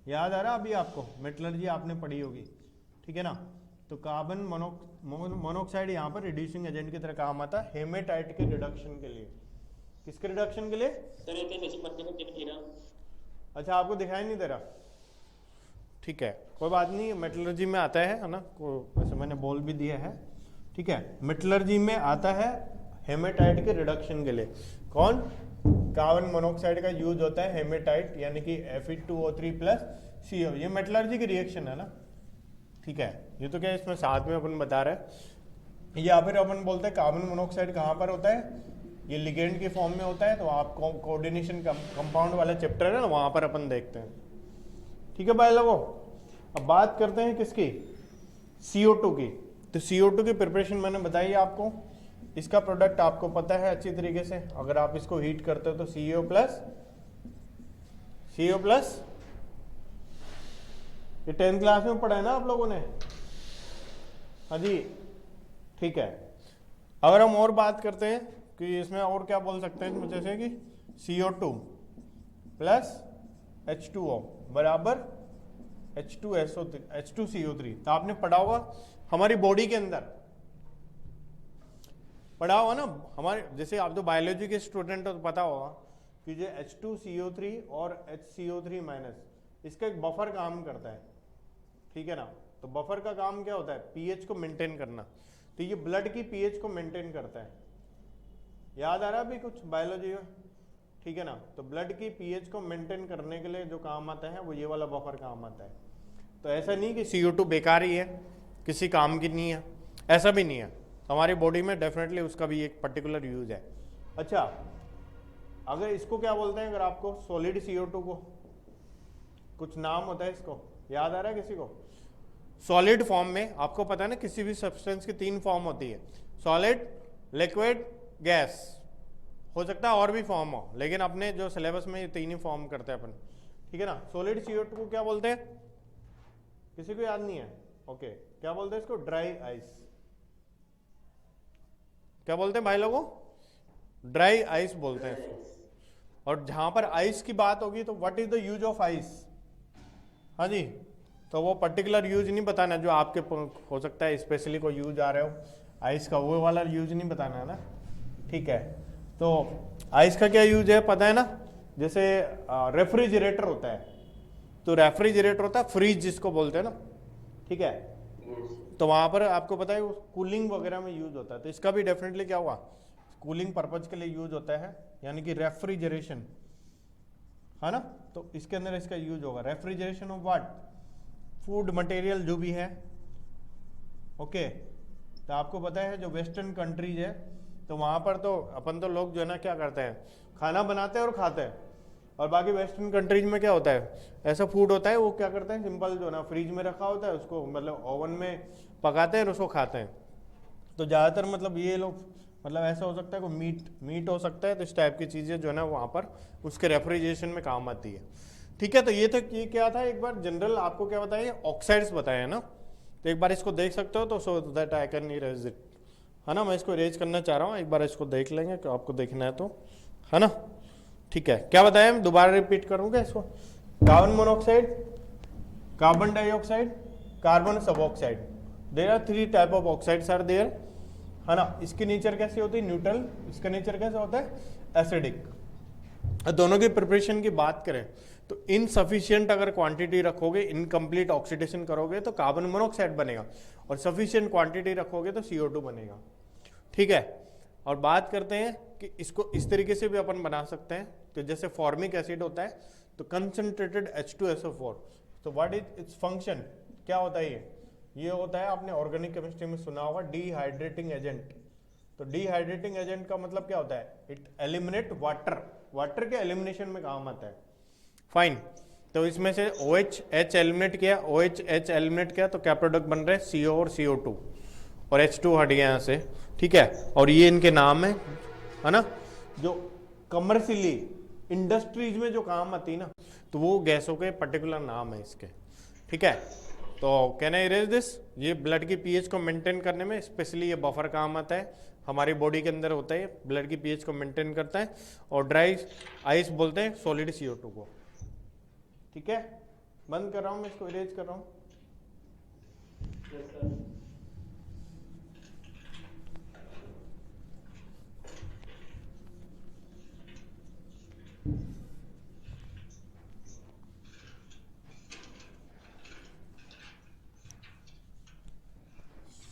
याद आ रहा अभी आपको, मेटलर्जी आपने पढ़ी होगी, ठीक है ना। तो कार्बन मोनोऑक्साइड यहाँ पर रिड्यूसिंग एजेंट की तरह काम आता है हेमेटाइट के रिडक्शन के लिए। किसके रिडक्शन के लिए, अच्छा आपको दिखाई नहीं दे रहा, ठीक है, कोई बात नहीं, मेटलर्जी में आता है ना, वैसे मैंने बोल भी दिया है, ठीक है। मेटलर्जी में आता है हेमेटाइट के रिडक्शन के लिए। कौन, कार्बन मोनोऑक्साइड का यूज होता है हेमेटाइट, यानी कि Fe2O3 प्लस CO, ये मेटलर्जी की रिएक्शन है ना, ठीक है। ये तो क्या इसमें साथ में अपन बता रहे हैं, या फिर अपन बोलते हैं कार्बन मोनोऑक्साइड कहाँ पर होता है, ये लिगेंड के फॉर्म में होता है, तो आप कोऑर्डिनेशन कंपाउंड वाला चैप्टर है ना, वहां पर अपन देखते हैं, ठीक है भाई लोगों। अब बात करते हैं किसकी, CO2 की। तो CO2 की प्रिपरेशन मैंने बताई आपको, इसका प्रोडक्ट आपको पता है अच्छी तरीके से। अगर आप इसको हीट करते हो तो CO प्लस, ये 10th क्लास में पढ़ा है ना आप लोगों ने, हाँ जी, ठीक है। अगर हम और बात करते हैं कि इसमें और क्या बोल सकते हैं, जैसे कि CO2 प्लस H2O बराबर H2CO3, तो आपने पढ़ा होगा हमारी बॉडी के अंदर, पढ़ा होगा ना हमारे, जैसे आप तो बायोलॉजी के स्टूडेंट हो तो पता होगा कि जो H2CO3 और HCO3 माइनस, इसका एक बफर काम करता है, ठीक है ना। तो बफर का काम क्या होता है, पीएच को मेंटेन करना। तो ये ब्लड की पीएच को मेंटेन करता है, याद आ रहा है अभी कुछ बायोलॉजी में, ठीक है ना। तो ब्लड की पीएच को मेंटेन करने के लिए जो काम आता है वो ये वाला बफर काम आता है। तो ऐसा नहीं कि CO2 बेकार ही है, किसी काम की नहीं है, ऐसा भी नहीं है। हमारी बॉडी में डेफिनेटली उसका भी एक पर्टिकुलर यूज है। अच्छा, अगर इसको क्या बोलते हैं, अगर आपको सॉलिड CO2 को कुछ नाम होता है, इसको याद आ रहा है किसी को, सॉलिड फॉर्म में आपको पता है ना, किसी भी सब्सटेंस की 3 फॉर्म होती है, सॉलिड, लिक्विड, गैस, हो सकता है और भी फॉर्म हो, लेकिन अपने जो सिलेबस में ये 3 ही फॉर्म करते हैं अपन, ठीक है ना। सॉलिड CO2 को क्या बोलते हैं, किसी को याद नहीं है, ओके, क्या बोलते हैं इसको, ड्राई आइस। क्या बोलते हैं भाई लोगों, ड्राई आइस बोलते हैं इसको। और जहां पर आइस की बात होगी तो what is the use of ice, हाँ जी, तो वो पर्टिकुलर यूज नहीं बताना जो आपके हो सकता है स्पेशली कोई यूज आ रहे हो आइस का, वो वाला यूज नहीं बताना है ना, ठीक है। तो आइस का क्या यूज है पता है ना, जैसे रेफ्रिजरेटर होता है, तो रेफ्रिजरेटर होता है फ्रिज जिसको बोलते हैं ना, ठीक है, तो वहां पर आपको पता है कूलिंग वगैरह में यूज होता है, तो इसका भी डेफिनेटली क्या हुआ कूलिंग पर्पज के लिए यूज होता है, यानी कि रेफ्रिजरेशन, है ना। तो इसके अंदर इसका यूज होगा refrigeration of what, food material जो भी है, ओके। तो आपको पता है जो वेस्टर्न कंट्रीज है तो वहां पर तो अपन तो लोग जो है ना क्या करते हैं खाना बनाते हैं और खाते हैं, और बाकी वेस्टर्न कंट्रीज में क्या होता है ऐसा फूड होता है वो क्या करते हैं सिंपल जो है ना फ्रिज में रखा होता है उसको मतलब ओवन में पकाते हैं और उसको खाते हैं। तो ज़्यादातर मतलब ये लोग मतलब ऐसा हो सकता है कोई मीट हो सकता है, तो इस टाइप की चीज़ें जो है ना वहाँ पर उसके रेफ्रिजरेशन में काम आती है, ठीक है। तो ये था ये क्या था एक बार जनरल आपको क्या बताया ऑक्साइड्स बताया है ना, तो एक बार इसको देख सकते हो तो सो that I can erase it, है ना। मैं इसको इरेज करना चाह रहा हूँ, एक बार इसको देख लेंगे कि आपको देखना है तो, है ना, ठीक है। क्या बताया मैं दोबारा रिपीट करूँगा इसको, carbon monoxide, carbon dioxide, carbon suboxide, there are 3 type of oxides are there, है ना। इसकी नेचर कैसी होती है न्यूट्रल, इसका नेचर कैसा होता है एसिडिक। दोनों की प्रिपरेशन की बात करें तो इनसफिशिएंट अगर क्वांटिटी रखोगे इनकम्प्लीट ऑक्सीडेशन करोगे तो कार्बन मोनोऑक्साइड बनेगा, और सफिशिएंट क्वांटिटी रखोगे तो CO2 बनेगा, ठीक है। और बात करते हैं कि इसको इस तरीके से भी अपन बना सकते हैं, तो जैसे फॉर्मिक एसिड होता है तो कंसंट्रेटेड H2SO4, तो व्हाट इज इट्स फंक्शन, क्या होता है ये होता है आपने ऑर्गेनिक केमिस्ट्री में सुना होगा डिहाइड्रेटिंग एजेंट। तो डिहाइड्रेटिंग एजेंट का मतलब क्या होता है इट एलिमिनेट वाटर, वाटर के एलिमिनेशन में काम आता है, फाइन। तो इसमें से OH एलिमिनेट किया, OH एलिमिनेट किया तो क्या प्रोडक्ट बन रहे हैं CO और CO2, और H2 हट गया यहाँ से, ठीक है। और ये इनके नाम है ना, जो कमर्शियली इंडस्ट्रीज में जो काम आती है ना तो वो गैसों के पर्टिकुलर नाम है इसके, ठीक है। तो कैन आई इरेज दिस, ये ब्लड की पीएच को मेंटेन करने में स्पेशली ये बफर काम आता है, हमारी बॉडी के अंदर होता है, ब्लड की पीएच को मेंटेन करता है, और ड्राई आइस बोलते हैं सॉलिड CO2 को, ठीक है। बंद कर रहा हूं मैं इसको, इरेज कर रहा हूं।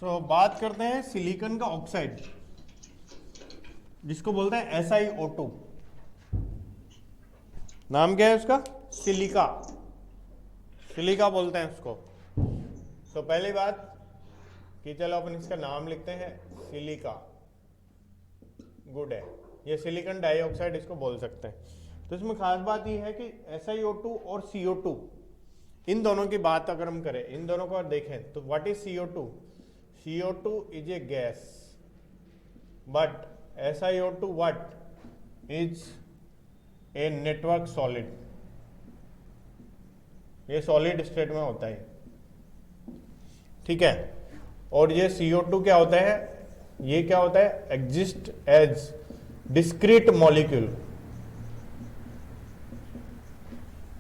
तो बात करते हैं सिलिकॉन का ऑक्साइड जिसको बोलते हैं SiO2, नाम क्या है उसका सिलिका, सिलिका बोलते हैं उसको। तो पहली बात कि चलो अपन इसका नाम लिखते हैं सिलिका, गुड है, ये सिलिकॉन डाइऑक्साइड इसको बोल सकते हैं। तो इसमें खास बात ये है कि SiO2 और CO2 इन दोनों की बात अगर हम करें, इन दोनों को देखें तो what is CO2, CO2 is a gas, but SiO2 what is a network solid, ये सॉलिड स्टेट में होता है, ठीक है। और ये CO2 क्या होता है, ये क्या होता है एग्जिस्ट एज डिस्क्रीट मॉलिक्यूल।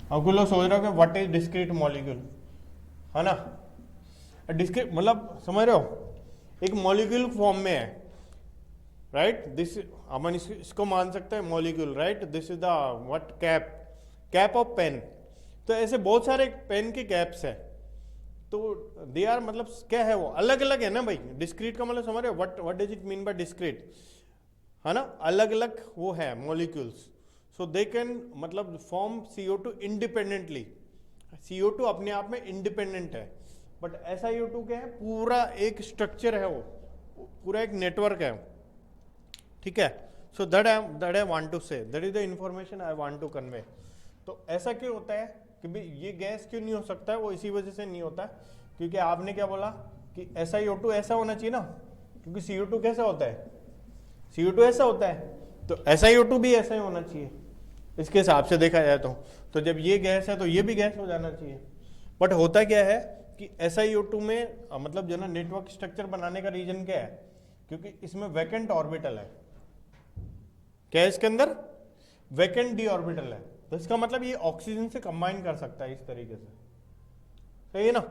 अब कुछ लोग सोच रहे हो कि व्हाट इज डिस्क्रीट मॉलिक्यूल, है ना। डिस्क्रीट मतलब समझ रहे हो एक मॉलिक्यूल फॉर्म में है, राइट, दिस अपन इसको मान सकते हैं molecule, right, this is the what cap of pen. तो ऐसे बहुत सारे पेन के कैप्स है, तो दे आर मतलब क्या है वो अलग अलग है ना भाई, डिस्क्रीट का मतलब समझ रहे हो what does it mean by discrete, है ना, अलग अलग वो है मॉलिक्यूल्स। सो दे कैन मतलब फॉर्म CO2 इंडिपेंडेंटली, CO2 अपने आप में इंडिपेंडेंट है, बट SiO2 क्या है पूरा एक स्ट्रक्चर है, वो पूरा एक नेटवर्क है, ठीक है। So that I want to say, that is the information I want to convey. तो ऐसा क्यों होता है कि भाई ये गैस क्यों नहीं हो सकता है, वो इसी वजह से नहीं होता क्योंकि आपने क्या बोला कि SiO2 ऐसा होना चाहिए ना, क्योंकि CO2 कैसा होता है, CO2 ऐसा होता है, तो SiO2 भी ऐसा ही होना चाहिए इसके हिसाब से देखा जाए तो जब ये गैस है तो ये भी गैस हो जाना चाहिए। बट होता क्या है कि SiO2 में मतलब जो ना नेटवर्क स्ट्रक्चर बनाने का रीजन क्या है, क्योंकि इसमें वैकेंट ऑर्बिटल है, क्या है इसके अंदर, वैकेंट डी ऑर्बिटल है, तो इसका मतलब ये ऑक्सीजन से कंबाइन कर सकता है इस तरीके से, सही है ना।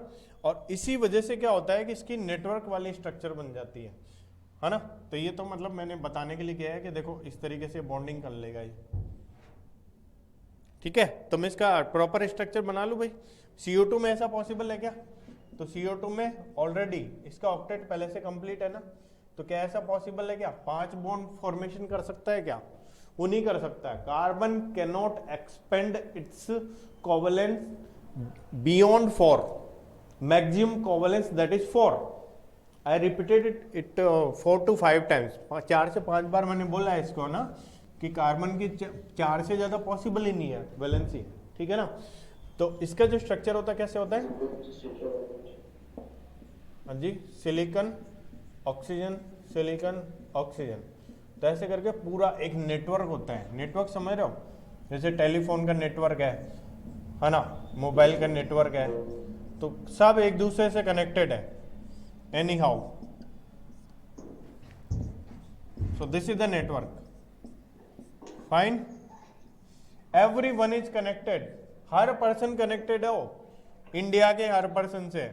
और इसी वजह से क्या होता है कि इसकी नेटवर्क वाली स्ट्रक्चर बन जाती है ना। तो ये तो मतलब मैंने बताने के लिए किया है कि देखो इस तरीके से बॉन्डिंग कर लेगा ये, ठीक है। तो मैं इसका प्रॉपर स्ट्रक्चर बना लूं भाई। CO2 में ऐसा पॉसिबल है क्या, तो CO2 में ऑलरेडी इसका ऑक्टेट पहले से कंप्लीट है ना, तो क्या ऐसा पॉसिबल है क्या 5 बॉन्ड फॉर्मेशन कर सकता है क्या, वो नहीं कर सकता है। Carbon can not expand its covalence beyond 4, maximum covalence that is 4। I repeated it 4 to 5 times, 4 से 5 बार मैंने बोला है इसको ना, कि कार्बन की 4 से ज्यादा पॉसिबल ही नहीं है वैलेंसी, ठीक है ना। तो इसका जो स्ट्रक्चर होता है कैसे होता है, हाँ जी, सिलिकॉन ऑक्सीजन सिलिकॉन ऑक्सीजन, तो ऐसे करके पूरा एक नेटवर्क होता है। नेटवर्क समझ रहे हो, जैसे टेलीफोन का नेटवर्क है ना, मोबाइल का नेटवर्क है, तो सब एक दूसरे से कनेक्टेड है any how. So this is the network, fine, every one is connected, her person connected हो, इंडिया के हर पर्सन से।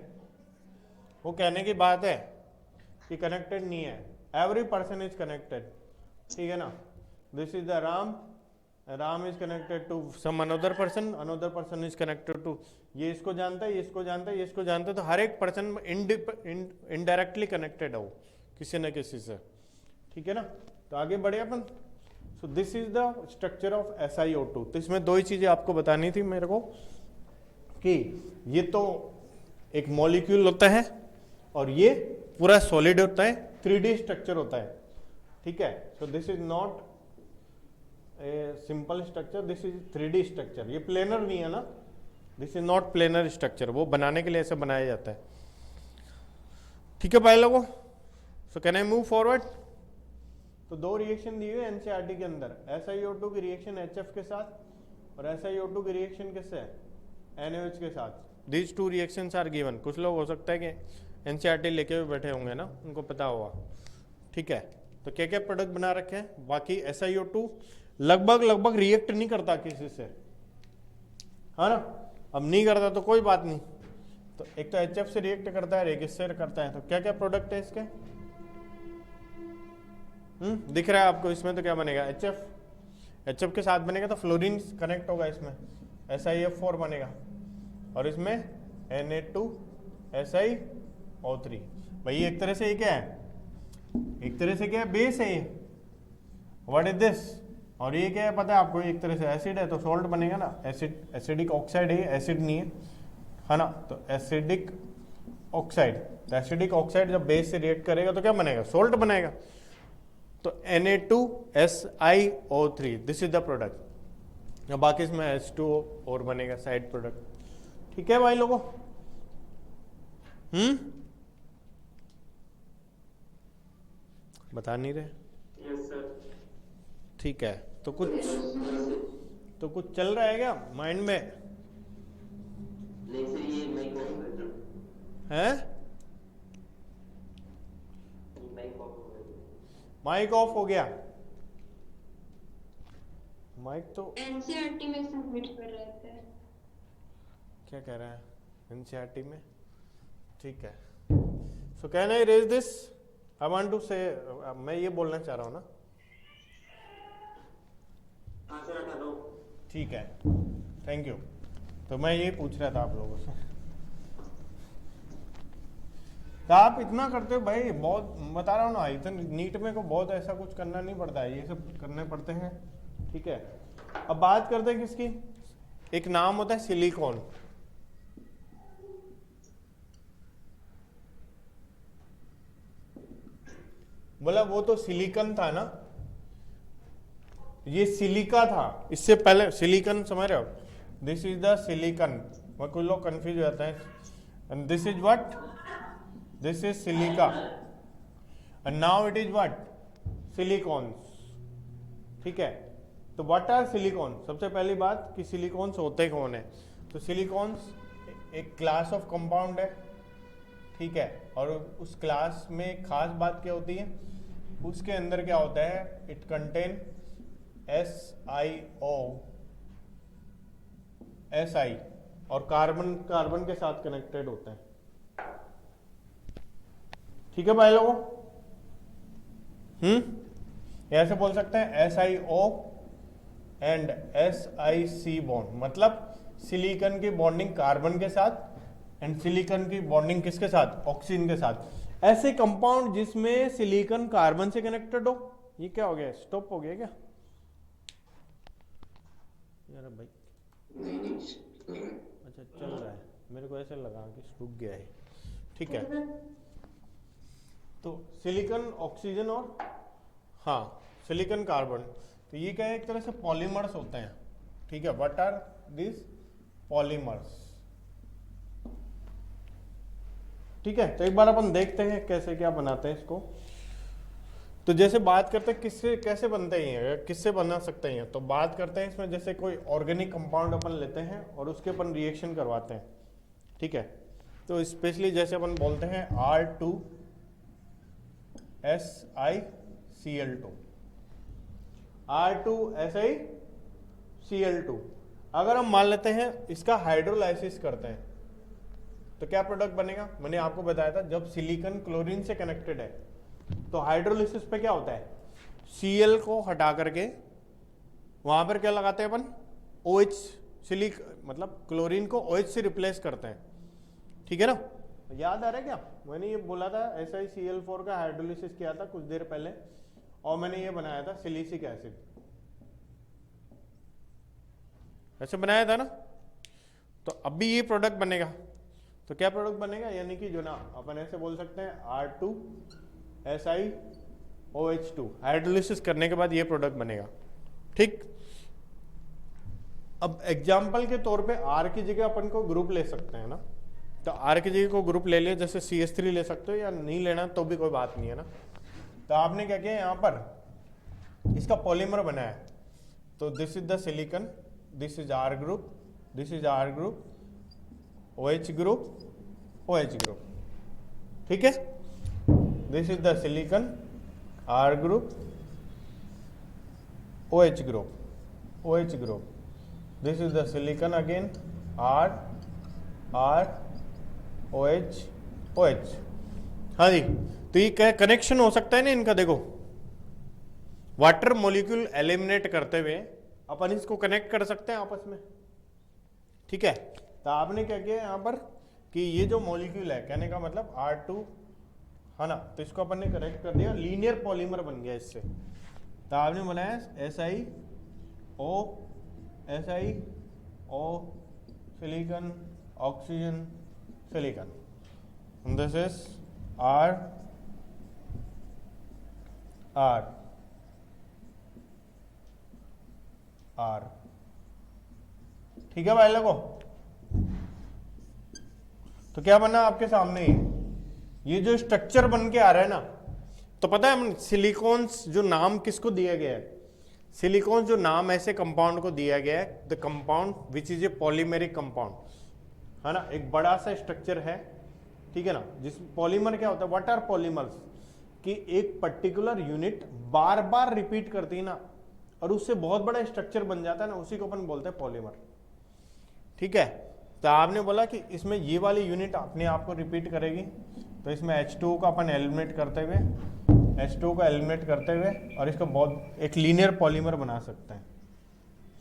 वो कहने की बात है कि कनेक्टेड नहीं है, एवरी पर्सन इज कनेक्टेड, ठीक है ना। This is the Ram, Ram is connected to some another person is connected to, ये इसको जानता है, ये इसको जानता है, ये इसको जानता है, तो हर एक पर्सन इनडायरेक्टली कनेक्टेड है वो किसी न किसी से, ठीक है ना। तो आगे बढ़े अपन। So this is the structure of SiO2। तो इसमें दो ही चीजें आपको बतानी थी मेरे को, कि ये तो एक मॉलिक्यूल होता है और ये पूरा सॉलिड होता है, 3D स्ट्रक्चर होता है, ठीक है। सो this is not a simple structure, this is 3D structure. ये प्लेनर नहीं है ना, this is not planar structure, वो बनाने के लिए ऐसे बनाया जाता है, ठीक है भाई लोगों। सो कैन आई मूव फॉरवर्ड। तो दो रिएक्शन दिए हुए NCERT के अंदर, SiO2 की रिएक्शन HF के साथ और SiO2 की रिएक्शन किससे है, NaOH के साथ। These 2 reactions are given. कुछ लोग हो सकता है कि NCERT लेके हुए बैठे होंगे ना, उनको पता होगा, ठीक है। तो क्या क्या प्रोडक्ट बना रखे हैं। बाकी SiO2 लगभग रिएक्ट नहीं करता किसी से, है ना। अब नहीं करता तो कोई बात नहीं, तो एक तो HF से रिएक्ट करता है, एक इससे करता है। तो क्या क्या प्रोडक्ट है इसके, दिख रहा है आपको इसमें। तो क्या बनेगा, HF के साथ बनेगा तो फ्लोरीन कनेक्ट होगा इसमें, SiF4 बनेगा, और इसमें Na2SiO3। भाई एक तरह से ये क्या है, एक तरह से क्या है, बेस है ये, व्हाट इज दिस। और ये क्या है पता है आपको, एक तरह से एसिड है तो सॉल्ट बनेगा ना, एसिडिक ऑक्साइड है, एसिड नहीं है ना। तो एसिडिक ऑक्साइड, तो एसिडिक ऑक्साइड जब बेस से रिएक्ट करेगा तो क्या बनेगा, सॉल्ट बनेगा। तो Na2SiO3, this is the product. बाकी इसमें H2O और बनेगा साइड प्रोडक्ट, ठीक है भाई लोगों। बता नहीं रहे, यस सर, ठीक है। तो कुछ चल रहा है क्या माइंड में, नहीं सर, ये माइक ऑफ है, माइक ऑफ हो गया। माइक तो NCERT में सबमिट कर रहे थे। क्या कह रहा है NCERT में, ठीक है। So can I raise this, I want to say, मैं ये बोलना चाह रहा हूँ ना, हाँ सर, हटा दो। ठीक है, थैंक यू। तो मैं ये पूछ रहा था आप लोगों से, तो आप इतना करते हो भाई, बहुत बता रहा हूँ ना, इतना नीट में को बहुत ऐसा कुछ करना नहीं पड़ता है, ये सब करने पड़ते हैं, ठीक है। अब बात करते हैं किसकी, एक नाम होता है सिलिकॉन। बोला वो तो सिलिकॉन था ना, ये सिलिका था, इससे पहले सिलिकॉन समझ रहे हो, दिस इज द सिलिकॉन। कुछ लोग कंफ्यूज हो जाते हैं, and this is what, this is silica, and now it is what, silicones, ठीक है। तो व्हाट आर सिलिकॉन, सबसे पहली बात कि सिलिकॉन्स होते कौन है। तो सिलिकॉन्स एक क्लास ऑफ कंपाउंड है, ठीक है। और उस क्लास में खास बात क्या होती है, उसके अंदर क्या होता है, इट कंटेन SiO Si और कार्बन कार्बन के साथ कनेक्टेड होते हैं। ठीक है भाई लोगों, ऐसे बोल सकते हैं SiO एंड SiC बॉन्ड, मतलब सिलिकॉन की बॉन्डिंग कार्बन के साथ एंड सिलिकॉन की बॉन्डिंग किसके साथ, ऑक्सीजन के साथ। ऐसे कंपाउंड जिसमें सिलिकॉन कार्बन से कनेक्टेड हो। ये क्या हो गया, स्टॉप हो गया क्या यार भाई? नहीं कर रहा है। अच्छा चल रहा है, मेरे को ऐसे लगा कि रुक गया है। ठीक है, तो सिलिकॉन ऑक्सीजन और हाँ सिलिकॉन कार्बन, तो ये क्या है, एक तरह से पॉलीमर्स होते हैं। ठीक है, व्हाट आर दिस पॉलीमर्स। ठीक है, तो एक बार अपन देखते हैं कैसे क्या बनाते हैं इसको। तो जैसे बात करते हैं किससे कैसे बनते हैं, किससे बना सकते हैं, तो बात करते हैं इसमें जैसे कोई ऑर्गेनिक कंपाउंड अपन लेते हैं और उसके अपन रिएक्शन करवाते हैं। ठीक है, तो स्पेशली जैसे अपन बोलते हैं R2SiCl2, R2SiCl2। अगर हम मान लेते हैं इसका हाइड्रोलाइसिस करते हैं तो क्या प्रोडक्ट बनेगा। मैंने आपको बताया था जब सिलिकॉन क्लोरीन से कनेक्टेड है तो हाइड्रोलिसिस पे क्या होता है, Cl को हटा करके वहां पर क्या लगाते हैं अपन, OH, मतलब क्लोरीन को OH से रिप्लेस करते हैं। ठीक है ना, याद आ रहा है क्या, मैंने ये बोला था SiCl4 का हाइड्रोलिसिस किया था कुछ देर पहले और मैंने ये बनाया था सिलिसिक एसिड, ऐसे बनाया था ना। तो अब भी ये प्रोडक्ट बनेगा, तो क्या प्रोडक्ट बनेगा, यानी कि जो ना अपन ऐसे बोल सकते हैं R2SiOH2, हाइड्रोलिसिस करने के बाद ये प्रोडक्ट बनेगा। ठीक, अब एग्जाम्पल के तौर पे R की जगह अपन को ग्रुप ले सकते हैं ना, तो R की जगह को ग्रुप ले लिया, जैसे CH3 ले सकते हो या नहीं लेना तो भी कोई बात नहीं है ना। तो आपने क्या किया, यहाँ पर इसका पॉलीमर बनाया, तो this is the silicon, this is R group, this is R group, OH group, OH group. ठीक है, this is the silicon, R group, OH group, OH group, this is the silicon again, R OH OH। हाँ जी, तो ये क्या connection हो सकता है ना इनका, देखो वाटर मॉलिक्यूल एलिमिनेट करते हुए अपन इसको कनेक्ट कर सकते हैं आपस में। ठीक है, तो आपने क्या किया यहाँ पर कि ये जो मॉलिक्यूल है, कहने का मतलब R2 है ना, तो इसको अपन ने कनेक्ट कर दिया, लीनियर पॉलीमर बन गया इससे। तो आपने बनाया SiO silicon oxygen silicon, this is R ठीक है भाई लोगों, तो क्या बना आपके सामने ये जो स्ट्रक्चर बन के आ रहा है ना, तो पता है हम सिलिकॉन्स जो नाम किसको दिया गया है, सिलिकॉन जो नाम ऐसे कंपाउंड को दिया गया है, the compound which is a polymeric compound, है ना, एक बड़ा सा स्ट्रक्चर है। ठीक है ना, जिस पॉलीमर क्या होता है, व्हाट आर पॉलीमर्स, कि एक पर्टिकुलर यूनिट बार बार रिपीट करती है ना और उससे बहुत बड़ा स्ट्रक्चर बन जाता है ना, उसी को अपन बोलते हैं पॉलीमर। ठीक है, तो आपने बोला कि इसमें ये वाली यूनिट अपने आप को रिपीट करेगी, तो इसमें H2O का अपन एलिमिनेट करते हुए, H2O का एलिमिनेट करते हुए और इसको बहुत एक लीनियर पॉलीमर बना सकते हैं।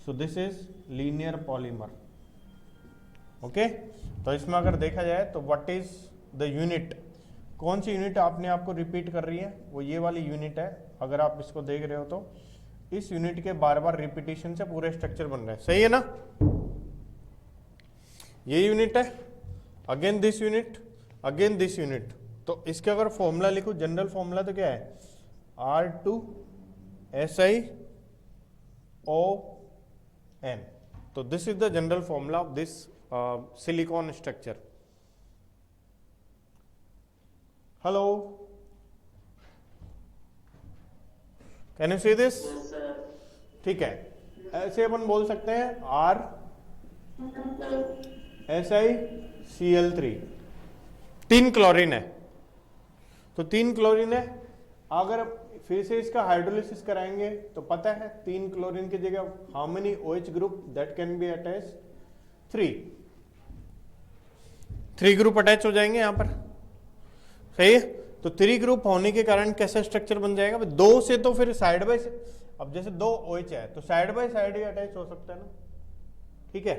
सो this is linear polymer. Okay, तो इसमें अगर देखा जाए तो व्हाट इज द यूनिट, कौन सी यूनिट अपने आप को रिपीट कर रही है, वो ये वाली यूनिट है। अगर आप इसको देख रहे हो तो इस यूनिट के बार बार रिपीटेशन से पूरे स्ट्रक्चर बन रहे हैं, सही है ना। ये यूनिट है, again this unit, again this unit. तो इसके अगर फॉर्मूला लिखो, जनरल फॉर्मूला तो क्या है, R2SiON। तो this is the general formula of this silicon structure. Hello, can you see this. ठीक है, ऐसे अपन बोल सकते हैं RSiCl3, 3 क्लोरीन है, तो 3 क्लोरीन है, अगर फिर से इसका हाइड्रोलिसिस कराएंगे तो पता है 3 क्लोरीन की जगह how many OH group that can be attach, 3 group attach हो जाएंगे यहां पर, सही है। तो 3 ग्रुप होने के कारण कैसा स्ट्रक्चर बन जाएगा, 2 से तो फिर साइड बाय, अब जैसे 2 OH है तो side by side he attach हो सकता है ना, ठीक है।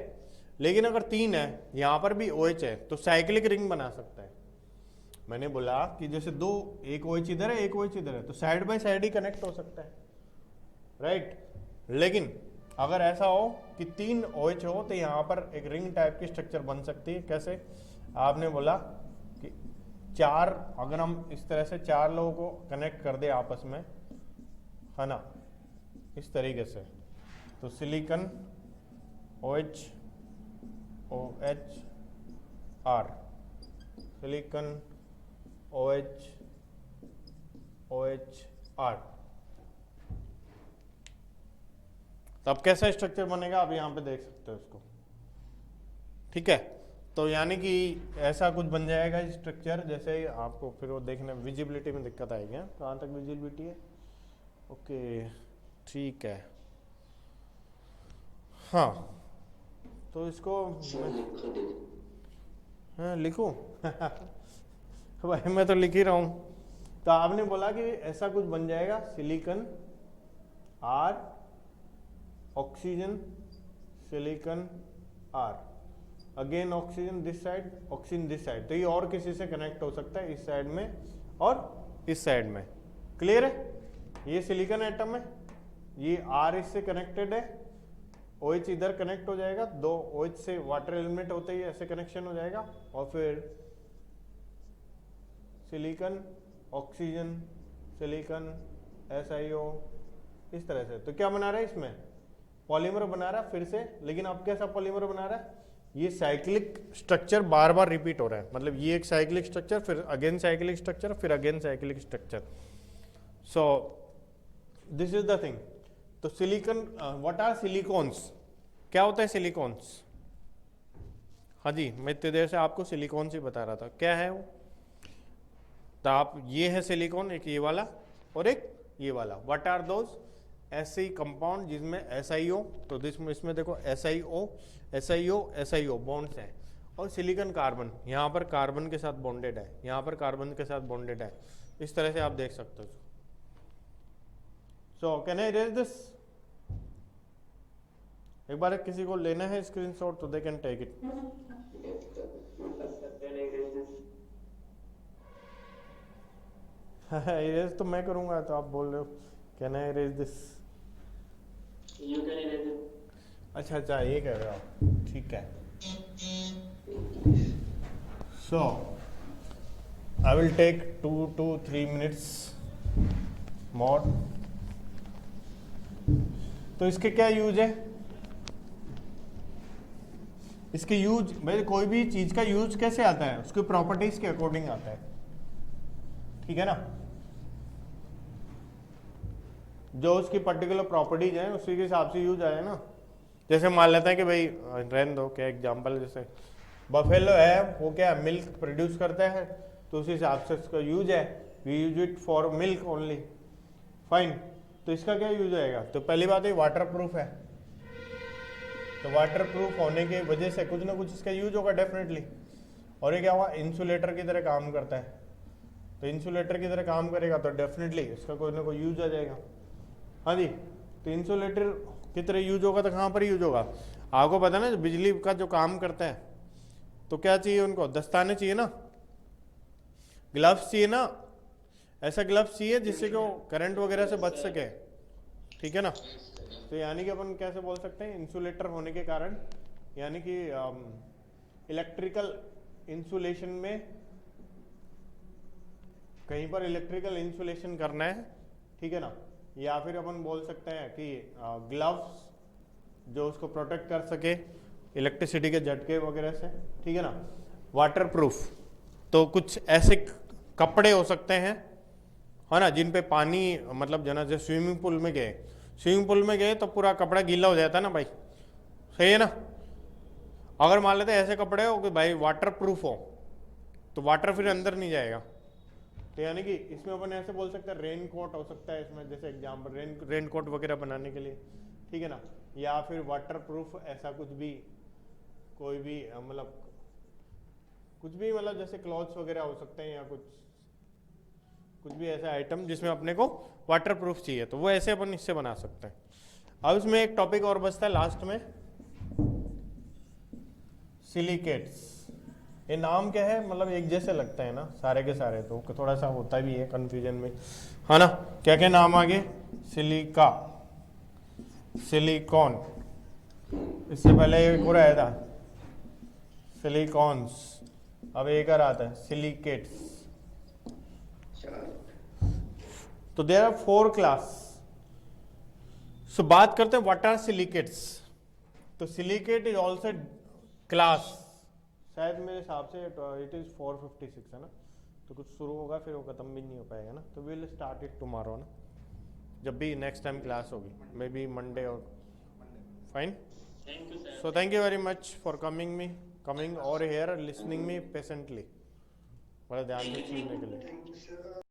लेकिन अगर 3 है, यहां पर भी OH है, तो साइक्लिक रिंग बना सकता है। मैंने बोला कि जैसे 2, एक OH इधर है, एक OH इधर है, तो side by side he connect हो सकता है, राइट। लेकिन अगर ऐसा हो कि 3 OH हो तो यहां पर एक रिंग टाइप की स्ट्रक्चर बन सकती है। कैसे, आपने बोला कि 4, अगर हम इस तरह से 4 लोगों को कनेक्ट कर दे आपस में, है ना, इस तरीके से, तो silicon OH OH R, silicon OH OH R, तब कैसा स्ट्रक्चर बनेगा आप यहां पे देख सकते हो इसको, ठीक है। तो यानी कि ऐसा कुछ बन जाएगा स्ट्रक्चर। जैसे आपको फिर वो देखने विजिबिलिटी में दिक्कत आएगी, कहाँ तक विजिबिलिटी है, ओके ठीक है, हाँ। तो इसको हाँ लिखूं भाई मैं तो लिख ही रहा हूँ। तो आपने बोला कि ऐसा कुछ बन जाएगा, silicon R, oxygen, silicon R, again oxygen this side, oxygen this side. तो ये और किसी से कनेक्ट हो सकता है, इस साइड में और इस साइड में, क्लियर है। ये सिलिकॉन एटम है, ये R इससे कनेक्टेड है, OH इधर कनेक्ट हो जाएगा, 2 OH से वाटर एलिमेंट होते ही ऐसे कनेक्शन हो जाएगा, और फिर सिलिकॉन, ऑक्सीजन, सिलिकॉन, SiO, इस तरह से। तो क्या बना रहा है, इसमें पॉलीमर बना रहा है फिर से। लेकिन अब कैसा पॉलीमर बना रहा है, ये साइक्लिक स्ट्रक्चर बार बार रिपीट हो रहा है, मतलब ये एक साइक्लिक स्ट्रक्चर, फिर अगेन साइक्लिक स्ट्रक्चर, फिर again cyclic structure. So this is the thing. तो सिलिकॉन, व्हाट आर सिलिकॉन्स, क्या होता है सिलिकॉन्स, हाँ जी मैं इतनी देर से आपको सिलिकॉन से बता रहा था, क्या है वो। तो आप, ये है सिलिकॉन, एक ये वाला और एक ये वाला। व्हाट आर दोज, ऐसे कंपाउंड जिसमें SiO, तो इसमें देखो SiO SiO SiO बॉन्ड्स हैं, और सिलिकॉन कार्बन, यहाँ पर कार्बन के साथ बॉन्डेड है, यहाँ पर कार्बन के साथ बॉन्डेड है, इस तरह से आप देख सकते हो। So can I erase this, एक बार किसी को लेना है स्क्रीनशॉट तो they can take it. Erase तो मैं करूंगा, तो आप बोल रहे हो can I erase this, you can erase it. अच्छा अच्छा ये कह रहे हो आप, ठीक है। So I will take 2 to 3 minutes more. तो इसके क्या यूज है, इसके यूज, भाई कोई भी चीज का यूज कैसे आता है, उसकी प्रॉपर्टीज के अकॉर्डिंग आता है, ठीक है ना। जो उसकी पर्टिकुलर प्रॉपर्टीज हैं उसी के हिसाब से यूज आया ना। जैसे मान लेते हैं कि भाई रहने दो, क्या एग्जांपल, जैसे बफेलो है, वो क्या मिल्क प्रोड्यूस करता है, तो उस हिसाब से उसका यूज है, we use it for milk only, fine. तो इसका क्या यूज आएगा, तो पहली बात है वाटर प्रूफ है, तो वाटर प्रूफ होने की वजह से कुछ ना कुछ इसका यूज होगा डेफिनेटली। और ये क्या हुआ, इंसुलेटर की तरह काम करता है, तो इंसुलेटर की तरह काम करेगा तो डेफिनेटली इसका कोई ना कोई यूज आ जाएगा, हाँ जी। तो इंसुलेटर की तरह यूज होगा तो कहाँ पर यूज होगा, आपको पता ना बिजली का जो काम करता है, तो क्या चाहिए उनको, दस्ताने चाहिए ना, ग्लव्स चाहिए ना, ऐसा ग्लव्स चाहिए जिससे कि वो करंट वगैरह से बच सके, ठीक है ना। तो यानी कि अपन कैसे बोल सकते हैं, इंसुलेटर होने के कारण, यानी कि इलेक्ट्रिकल इंसुलेशन में, कहीं पर इलेक्ट्रिकल इंसुलेशन करना है, ठीक है ना। या फिर अपन बोल सकते हैं कि ग्लव्स जो उसको प्रोटेक्ट कर सके इलेक्ट्रिसिटी के झटके वगैरह से, ठीक है ना। वाटर प्रूफ, तो कुछ ऐसे कपड़े हो सकते हैं, है ना, जिन पे पानी, मतलब जना जैसे स्विमिंग पूल में गए तो पूरा कपड़ा गीला हो जाता है ना भाई, सही है ना। अगर मान लेते ऐसे कपड़े हो कि भाई वाटर प्रूफ हो, तो वाटर फिर अंदर नहीं जाएगा, तो यानी कि इसमें अपन ऐसे बोल सकते हैं रेन कोट हो सकता है इसमें, जैसे एग्जाम्पल रेन कोट वगैरह बनाने के लिए, ठीक है ना, या फिर वाटर प्रूफ ऐसा कुछ भी, कोई भी मतलब कुछ भी, मतलब जैसे क्लॉथ्स वगैरह हो सकते हैं या कुछ भी ऐसा आइटम जिसमें अपने को वाटर प्रूफ चाहिए, तो वो ऐसे अपन इससे बना सकते हैं। अब इसमें एक टॉपिक और बचता है लास्ट में, सिलिकेट्स। ये नाम क्या है, मतलब एक जैसे लगता है ना सारे के सारे, तो थोड़ा सा होता भी है कंफ्यूजन में, है ना। क्या क्या नाम आगे, सिलिका, सिलिकॉन, इससे पहले एक और आया था सिलिकॉन्स, अब एक और आता है सिलिकेट्स। तो देयर आर 4 क्लास। सो बात करते हैं व्हाट आर सिलिकेट्स। तो सिलिकेट इज ऑल्सो क्लास, शायद मेरे हिसाब से इट इज 456 है ना, तो कुछ शुरू होगा फिर वो खत्म भी नहीं हो पाएगा ना, तो विल स्टार्ट इट टुमारो ना, जब भी नेक्स्ट टाइम क्लास होगी, मे बी मंडे और fine. So thank you very much for coming और हेयर लिसनिंग मी पेशेंटली, बड़ा ध्यान से सुनने के लिए।